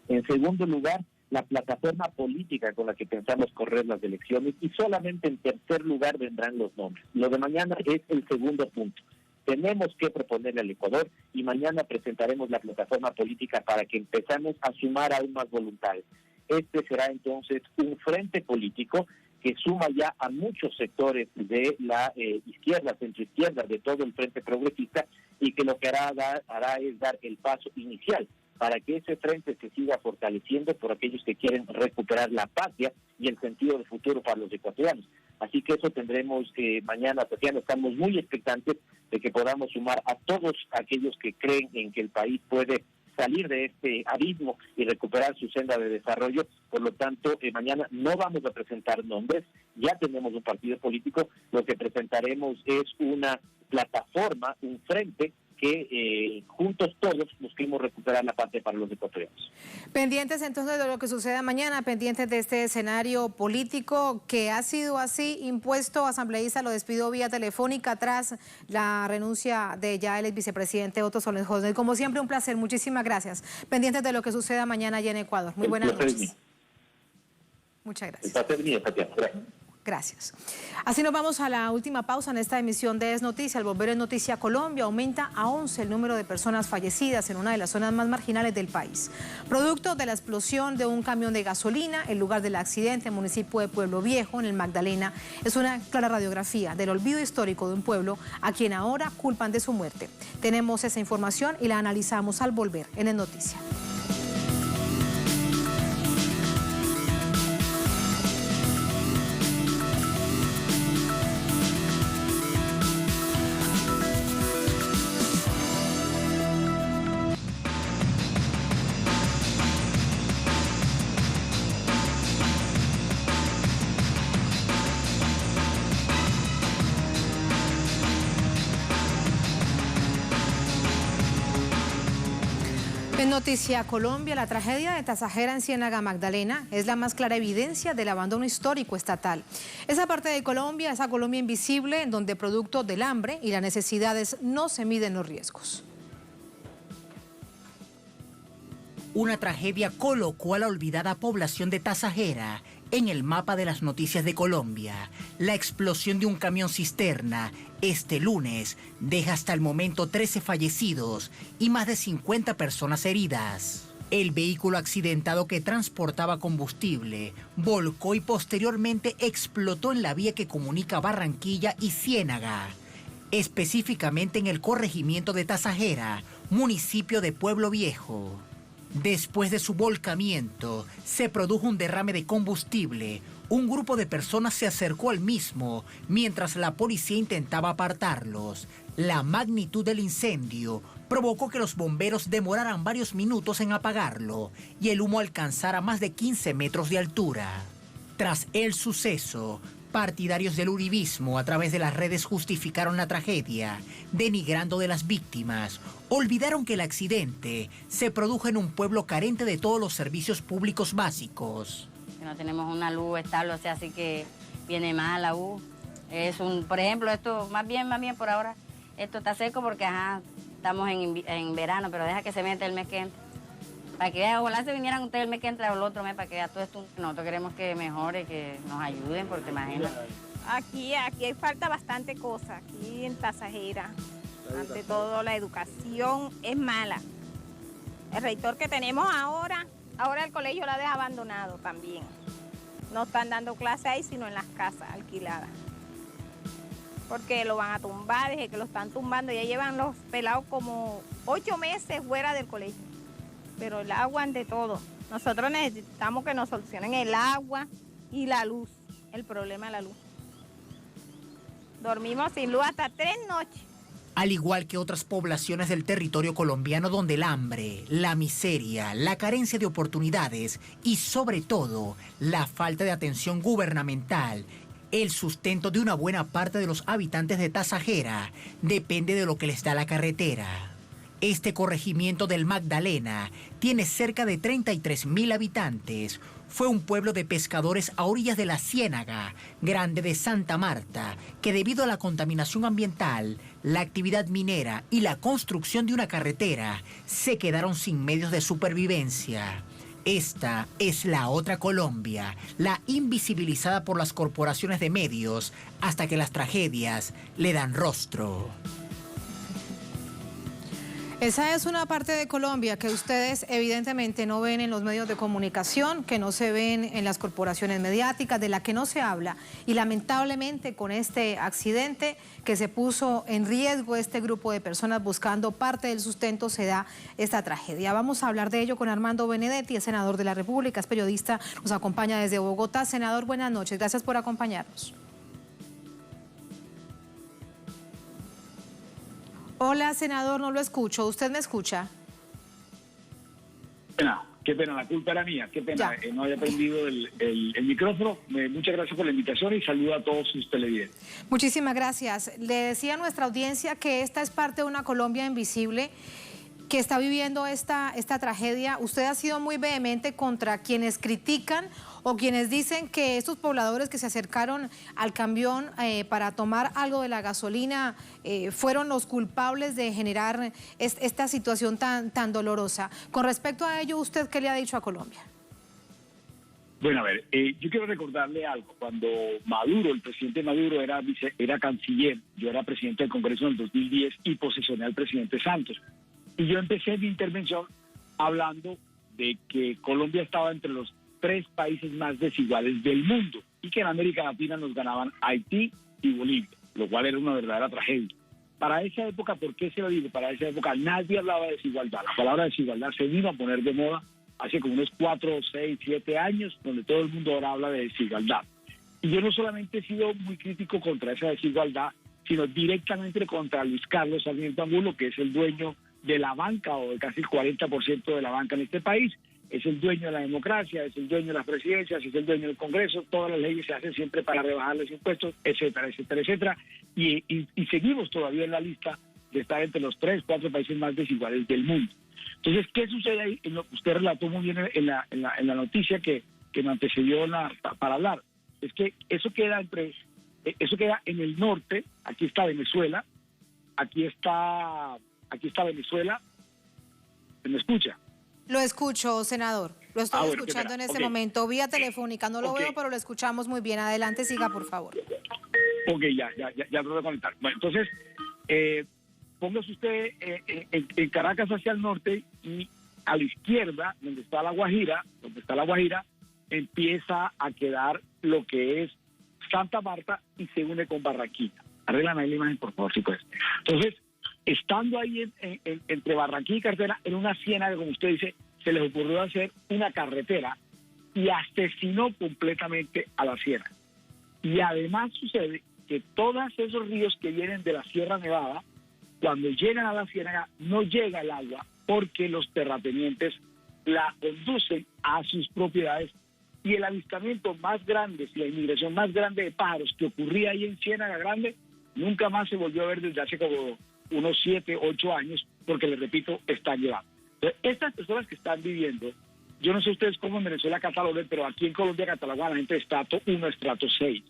En segundo lugar, la plataforma política con la que pensamos correr las elecciones, y solamente en tercer lugar vendrán los nombres. Lo de mañana es el segundo punto. Tenemos que proponerle al Ecuador y mañana presentaremos la plataforma política para que empezamos a sumar aún más voluntades. Este será entonces un frente político que suma ya a muchos sectores de la izquierda, centroizquierda, de todo el frente progresista, y que lo que hará es dar el paso inicial para que ese frente se siga fortaleciendo por aquellos que quieren recuperar la patria y el sentido de futuro para los ecuatorianos. Así que eso tendremos mañana, Tatiana. Estamos muy expectantes de que podamos sumar a todos aquellos que creen en que el país puede salir de este abismo y recuperar su senda de desarrollo. Por lo tanto, mañana no vamos a presentar nombres, ya tenemos un partido político, lo que presentaremos es una plataforma, un frente que juntos todos busquemos recuperar la patria para los ecuatorianos. Pendientes entonces de lo que suceda mañana, pendientes de este escenario político que ha sido así impuesto. Asambleísta, lo despido vía telefónica tras la renuncia de ya el vicepresidente Otto Solnz-Hosner. Como siempre, un placer, muchísimas gracias. Pendientes de lo que suceda mañana allá en Ecuador. Muy buenas noches. Muchas gracias. El placer mío, Tatiana. Gracias. Gracias. Así nos vamos a la última pausa en esta emisión de Es Noticia. Al volver en Noticia Colombia, aumenta a 11 el número de personas fallecidas en una de las zonas más marginales del país. Producto de la explosión de un camión de gasolina, el lugar del accidente, el municipio de Pueblo Viejo, en el Magdalena, es una clara radiografía del olvido histórico de un pueblo a quien ahora culpan de su muerte. Tenemos esa información y la analizamos al volver en Es Noticia. En Noticia Colombia, la tragedia de Tasajera en Ciénaga Magdalena es la más clara evidencia del abandono histórico estatal. Esa parte de Colombia, esa Colombia invisible, en donde producto del hambre y las necesidades no se miden los riesgos. Una tragedia colocó a la olvidada población de Tasajera en el mapa de las noticias de Colombia. La explosión de un camión cisterna este lunes deja hasta el momento 13 fallecidos y más de 50 personas heridas. El vehículo accidentado que transportaba combustible volcó y posteriormente explotó en la vía que comunica Barranquilla y Ciénaga, específicamente en el corregimiento de Tasajera, municipio de Pueblo Viejo. Después de su volcamiento, se produjo un derrame de combustible. Un grupo de personas se acercó al mismo mientras la policía intentaba apartarlos. La magnitud del incendio provocó que los bomberos demoraran varios minutos en apagarlo y el humo alcanzara más de 15 metros de altura. Tras el suceso, partidarios del uribismo a través de las redes justificaron la tragedia, denigrando de las víctimas. Olvidaron que el accidente se produjo en un pueblo carente de todos los servicios públicos básicos. No tenemos una luz estable, o sea, así que viene mal la luz. Por ejemplo, esto más bien por ahora, Esto está seco porque, ajá, estamos en verano, pero deja que se meta el mes que entra. Para que vean, ojalá se vinieran ustedes el mes que entra o el otro mes, para que vea todo esto. Nosotros queremos que mejore, que nos ayuden, porque imagínate. Aquí hay falta bastante cosas, aquí en Tasajera. Ante todo, la educación es mala. El rector que tenemos ahora el colegio la deja abandonado también. No están dando clases ahí, sino en las casas alquiladas. Porque lo van a tumbar, desde que lo están tumbando, ya llevan los pelados como 8 meses fuera del colegio. Pero el agua ante todo. Nosotros necesitamos que nos solucionen el agua y la luz, el problema de la luz. Dormimos sin luz hasta 3 noches. Al igual que otras poblaciones del territorio colombiano donde el hambre, la miseria, la carencia de oportunidades y sobre todo la falta de atención gubernamental, el sustento de una buena parte de los habitantes de Tasajera depende de lo que les da la carretera. Este corregimiento del Magdalena tiene cerca de 33.000 habitantes. Fue un pueblo de pescadores a orillas de la Ciénaga Grande de Santa Marta, que debido a la contaminación ambiental, la actividad minera y la construcción de una carretera, se quedaron sin medios de supervivencia. Esta es la otra Colombia, la invisibilizada por las corporaciones de medios, hasta que las tragedias le dan rostro. Esa es una parte de Colombia que ustedes evidentemente no ven en los medios de comunicación, que no se ven en las corporaciones mediáticas, de la que no se habla. Y lamentablemente con este accidente que se puso en riesgo este grupo de personas buscando parte del sustento, se da esta tragedia. Vamos a hablar de ello con Armando Benedetti, es senador de la República, es periodista, nos acompaña desde Bogotá. Senador, buenas noches, gracias por acompañarnos. Hola, senador, no lo escucho. ¿Usted me escucha? Qué pena, la culpa era mía. Qué pena, no había prendido el micrófono. Muchas gracias por la invitación y saludo a todos sus televidentes. Muchísimas gracias. Le decía a nuestra audiencia que esta es parte de una Colombia invisible que está viviendo esta tragedia. Usted ha sido muy vehemente contra quienes critican o quienes dicen que estos pobladores que se acercaron al camión para tomar algo de la gasolina fueron los culpables de generar esta situación tan dolorosa. Con respecto a ello, ¿usted qué le ha dicho a Colombia? Bueno, a ver, yo quiero recordarle algo. Cuando Maduro, el presidente Maduro, era canciller, yo era presidente del Congreso en el 2010 y posesioné al presidente Santos. Y yo empecé mi intervención hablando de que Colombia estaba entre los 3 países más desiguales del mundo y que en América Latina nos ganaban Haití y Bolivia, lo cual era una verdadera tragedia. Para esa época, ¿por qué se lo digo? Para esa época nadie hablaba de desigualdad. La palabra desigualdad se vino a poner de moda hace como unos 4, 6, 7 años, donde todo el mundo ahora habla de desigualdad. Y yo no solamente he sido muy crítico contra esa desigualdad, sino directamente contra Luis Carlos Sarmiento Angulo, que es el dueño de la banca o de casi el 40% de la banca en este país. Es el dueño de la democracia, es el dueño de las presidencias, es el dueño del Congreso. Todas las leyes se hacen siempre para rebajar los impuestos, etcétera, etcétera, etcétera. Y seguimos todavía en la lista de estar entre los 3, 4 países más desiguales del mundo. Entonces, ¿qué sucede ahí? En lo que usted relató muy bien en la noticia que me antecedió para hablar. Es que eso queda en el norte. Aquí está Venezuela. Aquí está Venezuela. ¿Me escucha? Lo escucho, senador. Lo estoy escuchando en este momento, vía telefónica. No lo veo, pero lo escuchamos muy bien. Adelante, siga, por favor. Ok, ya lo voy a conectar. Bueno, entonces, póngase usted en Caracas hacia el norte y a la izquierda, donde está la Guajira, empieza a quedar lo que es Santa Marta y se une con Barranquilla. Arreglan ahí la imagen, por favor, si puedes. Entonces, estando ahí entre Barranquilla y Cartagena, en una ciénaga, como usted dice, se les ocurrió hacer una carretera y asesinó completamente a la ciénaga. Y además sucede que todos esos ríos que vienen de la Sierra Nevada, cuando llegan a la ciénaga, no llega el agua porque los terratenientes la conducen a sus propiedades y el avistamiento más grande, la inmigración más grande de pájaros que ocurría ahí en Ciénaga Grande, nunca más se volvió a ver desde hace como unos 7, 8 años, porque les repito, están llevando. Entonces, estas personas que están viviendo, yo no sé ustedes cómo en Venezuela cataloguen, pero aquí en Colombia catalogan a la gente de estrato 1, estrato 6.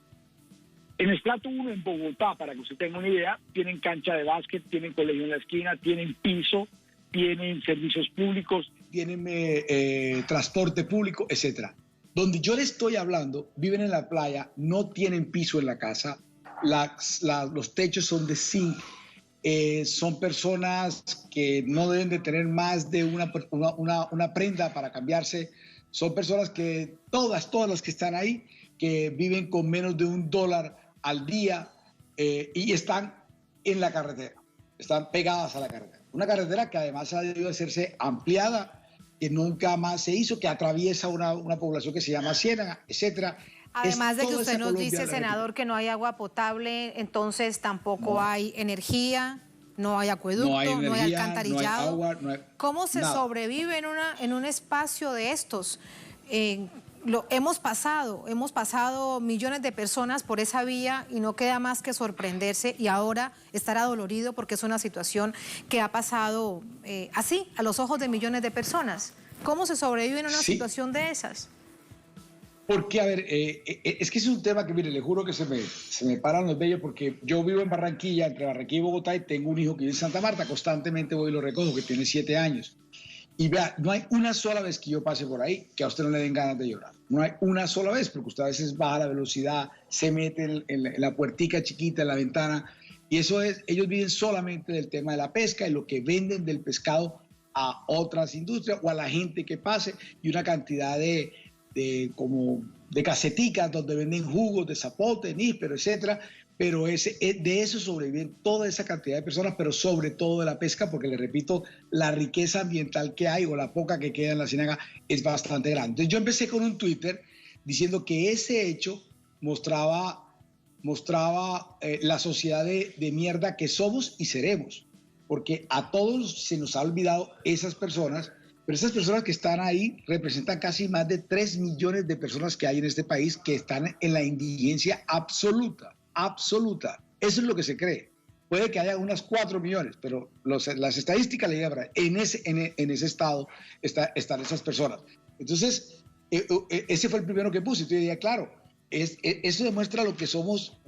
En estrato 1 en Bogotá, para que usted tenga una idea, tienen cancha de básquet, tienen colegio en la esquina, tienen piso, tienen servicios públicos, tienen transporte público, etcétera. Donde yo les estoy hablando, viven en la playa, no tienen piso en la casa, los techos son de zinc, son personas que no deben de tener más de una prenda para cambiarse, son personas que todas las que están ahí, que viven con menos de $1 al día y están en la carretera, están pegadas a la carretera. Una carretera que además ha debido hacerse ampliada, que nunca más se hizo, que atraviesa una población que se llama Ciénaga, etcétera. Además de que usted nos dice, senador, que no hay agua potable, entonces tampoco hay energía, no hay acueducto, no hay alcantarillado. No hay agua, ¿Cómo se sobrevive en un espacio de estos? Hemos pasado millones de personas por esa vía y no queda más que sorprenderse y ahora estar adolorido porque es una situación que ha pasado así, a los ojos de millones de personas. ¿Cómo se sobrevive en una situación de esas? Porque, a ver, es que es un tema que, mire, le juro que se me paran los vellos porque yo vivo en Barranquilla, entre Barranquilla y Bogotá, y tengo un hijo que vive en Santa Marta, constantemente voy y lo recojo, que tiene 7 años. Y vea, no hay una sola vez que yo pase por ahí que a usted no le den ganas de llorar. No hay una sola vez, porque usted a veces baja la velocidad, se mete en la puertica chiquita, en la ventana, y eso es, ellos viven solamente del tema de la pesca y lo que venden del pescado a otras industrias o a la gente que pase, y una cantidad de caseticas donde venden jugos de zapote, níspero, etcétera. Pero de eso sobreviven toda esa cantidad de personas, pero sobre todo de la pesca, porque le repito, la riqueza ambiental que hay o la poca que queda en la Ciénaga es bastante grande. Entonces yo empecé con un Twitter diciendo que ese hecho mostraba la sociedad de mierda que somos y seremos, porque a todos se nos ha olvidado esas personas, pero esas personas que están ahí representan casi más de 3 millones de personas que hay en este país que están en la indigencia absoluta. Eso es lo que se cree. Puede que haya unas 4 millones, pero las estadísticas le llevan en ese estado están esas personas. Entonces, ese fue el primero que puse. Yo diría, claro, eso demuestra lo que somos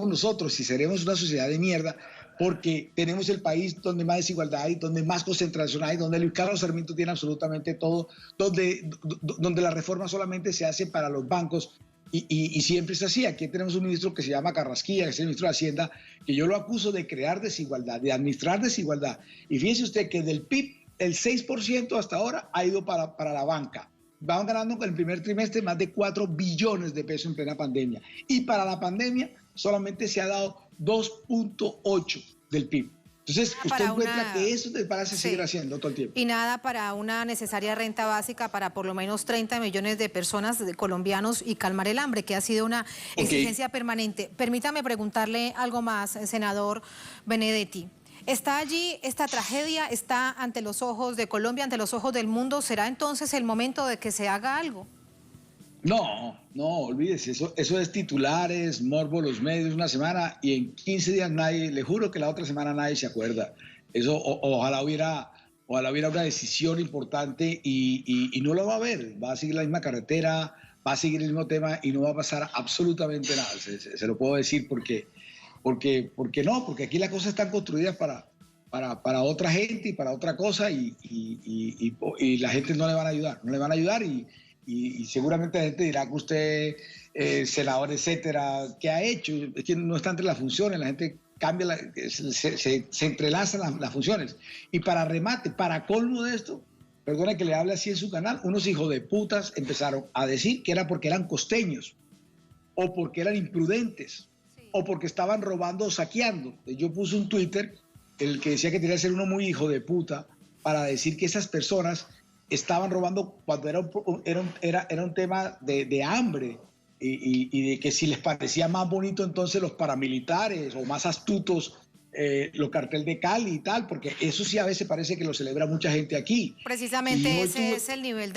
nosotros, si seremos una sociedad de mierda, porque tenemos el país donde más desigualdad hay, donde más concentración hay, donde Luis Carlos Sarmiento tiene absolutamente todo, donde la reforma solamente se hace para los bancos. Y siempre es así. Aquí tenemos un ministro que se llama Carrasquilla, que es el ministro de Hacienda, que yo lo acuso de crear desigualdad, de administrar desigualdad. Y fíjese usted que del PIB, el 6% hasta ahora ha ido para la banca. Van ganando en el primer trimestre más de 4 billones de pesos en plena pandemia. Y para la pandemia solamente se ha dado 2.8 del PIB. Entonces, usted encuentra que eso te parece seguir haciendo todo el tiempo. Y nada para una necesaria renta básica para por lo menos 30 millones de personas, de colombianos, y calmar el hambre, que ha sido una exigencia permanente. Permítame preguntarle algo más, senador Benedetti. ¿Está allí esta tragedia? ¿Está ante los ojos de Colombia, ante los ojos del mundo? ¿Será entonces el momento de que se haga algo? No, olvídese, eso es titulares, morbo, los medios, una semana, y en 15 días nadie, le juro que la otra semana nadie se acuerda. Eso, ojalá hubiera una decisión importante y no lo va a haber, va a seguir la misma carretera, va a seguir el mismo tema y no va a pasar absolutamente nada. Se lo puedo decir porque aquí las cosas están construidas para otra gente y para otra cosa y la gente no le van a ayudar, y seguramente la gente dirá que usted, senador, etcétera, ¿qué ha hecho? Es que no está entre las funciones, la gente cambia, se entrelazan las funciones. Y para remate, para colmo de esto, perdone que le hable así en su canal, unos hijos de putas empezaron a decir que era porque eran costeños, o porque eran imprudentes, o porque estaban robando o saqueando. Yo puse un Twitter, el que decía que tenía que ser uno muy hijo de puta, para decir que esas personas estaban robando cuando era un tema de hambre y de que si les parecía más bonito entonces los paramilitares o más astutos los cartel de Cali y tal, porque eso sí a veces parece que lo celebra mucha gente aquí. Precisamente ese es el nivel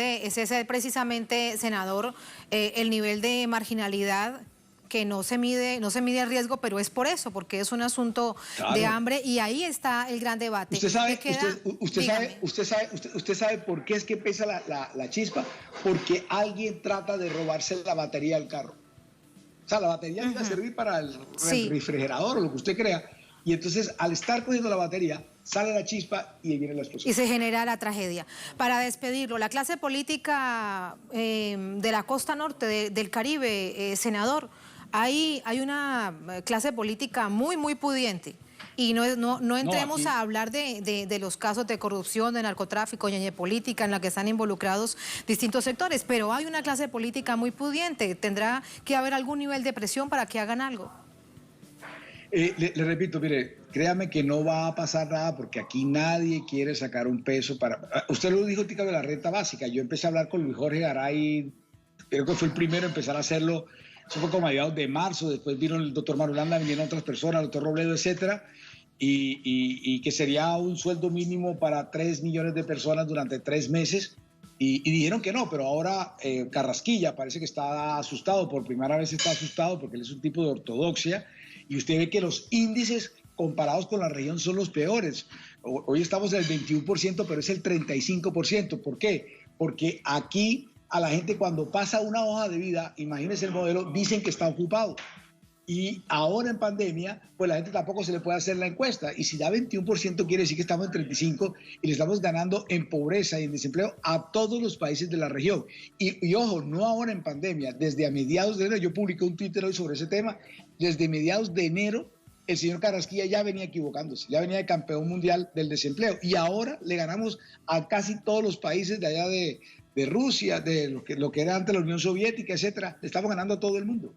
precisamente, senador, el nivel de marginalidad que no se mide el riesgo, pero es por eso, porque es un asunto de hambre, y ahí está el gran debate. Usted sabe por qué es que pesa la chispa, porque alguien trata de robarse la batería del carro. O sea, la batería iba a servir para el refrigerador o lo que usted crea. Y entonces, al estar cogiendo la batería, sale la chispa y viene la explosión. Y se genera la tragedia. Para despedirlo, la clase política de la costa norte, del Caribe, senador, hay una clase política muy, muy pudiente. Y no entremos a hablar de los casos de corrupción, de narcotráfico, de política en la que están involucrados distintos sectores, pero hay una clase política muy pudiente. Tendrá que haber algún nivel de presión para que hagan algo. Le repito, mire, créame que no va a pasar nada porque aquí nadie quiere sacar un peso para... Usted lo dijo, Tica, de la renta básica. Yo empecé a hablar con Luis Jorge Garay, creo que fue el primero a empezar a hacerlo. Eso fue como a mediados de marzo, después vino el doctor Marulanda, vinieron otras personas, el doctor Robledo, etcétera, y que sería un sueldo mínimo para 3 millones de personas durante 3 meses. Y dijeron que no, pero ahora Carrasquilla parece que está asustado, por primera vez está asustado porque él es un tipo de ortodoxia. Y usted ve que los índices comparados con la región son los peores. Hoy estamos en el 21%, pero es el 35%. ¿Por qué? Porque aquí a la gente cuando pasa una hoja de vida, imagínense el modelo, dicen que está ocupado. Y ahora en pandemia, pues la gente tampoco se le puede hacer la encuesta. Y si da 21% quiere decir que estamos en 35% y le estamos ganando en pobreza y en desempleo a todos los países de la región. Y ojo, no ahora en pandemia, desde a mediados de enero, yo publiqué un Twitter hoy sobre ese tema, desde mediados de enero el señor Carrasquilla ya venía equivocándose, ya venía de campeón mundial del desempleo. Y ahora le ganamos a casi todos los países de allá de Rusia, de lo que era antes la Unión Soviética, etcétera. Le estamos ganando a todo el mundo.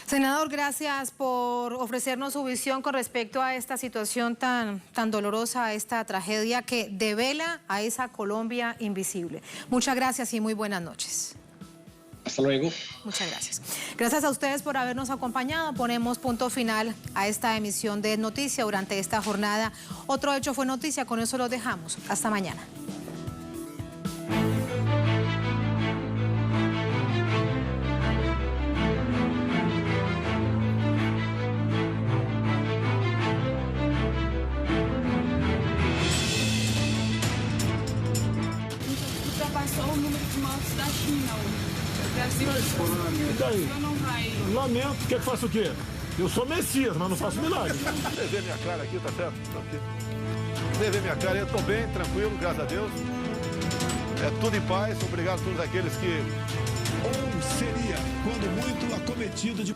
Senador, gracias por ofrecernos su visión con respecto a esta situación tan dolorosa, a esta tragedia que devela a esa Colombia invisible. Muchas gracias y muy buenas noches. Hasta luego. Muchas gracias. Gracias a ustedes por habernos acompañado. Ponemos punto final a esta emisión de Noticia durante esta jornada. Otro hecho fue noticia, con eso lo dejamos. Hasta mañana. Ultrapassou o número de mortes da China hoje. O Brasil E daí? Lamento, quer que faça o quê? Eu sou Messias, mas não faço milagre. Ver minha cara aqui, tá certo? Tá aqui. Ver minha cara, eu tô bem, tranquilo, graças a Deus. É tudo em paz, obrigado a todos aqueles que... Ou seria, quando muito, acometido de...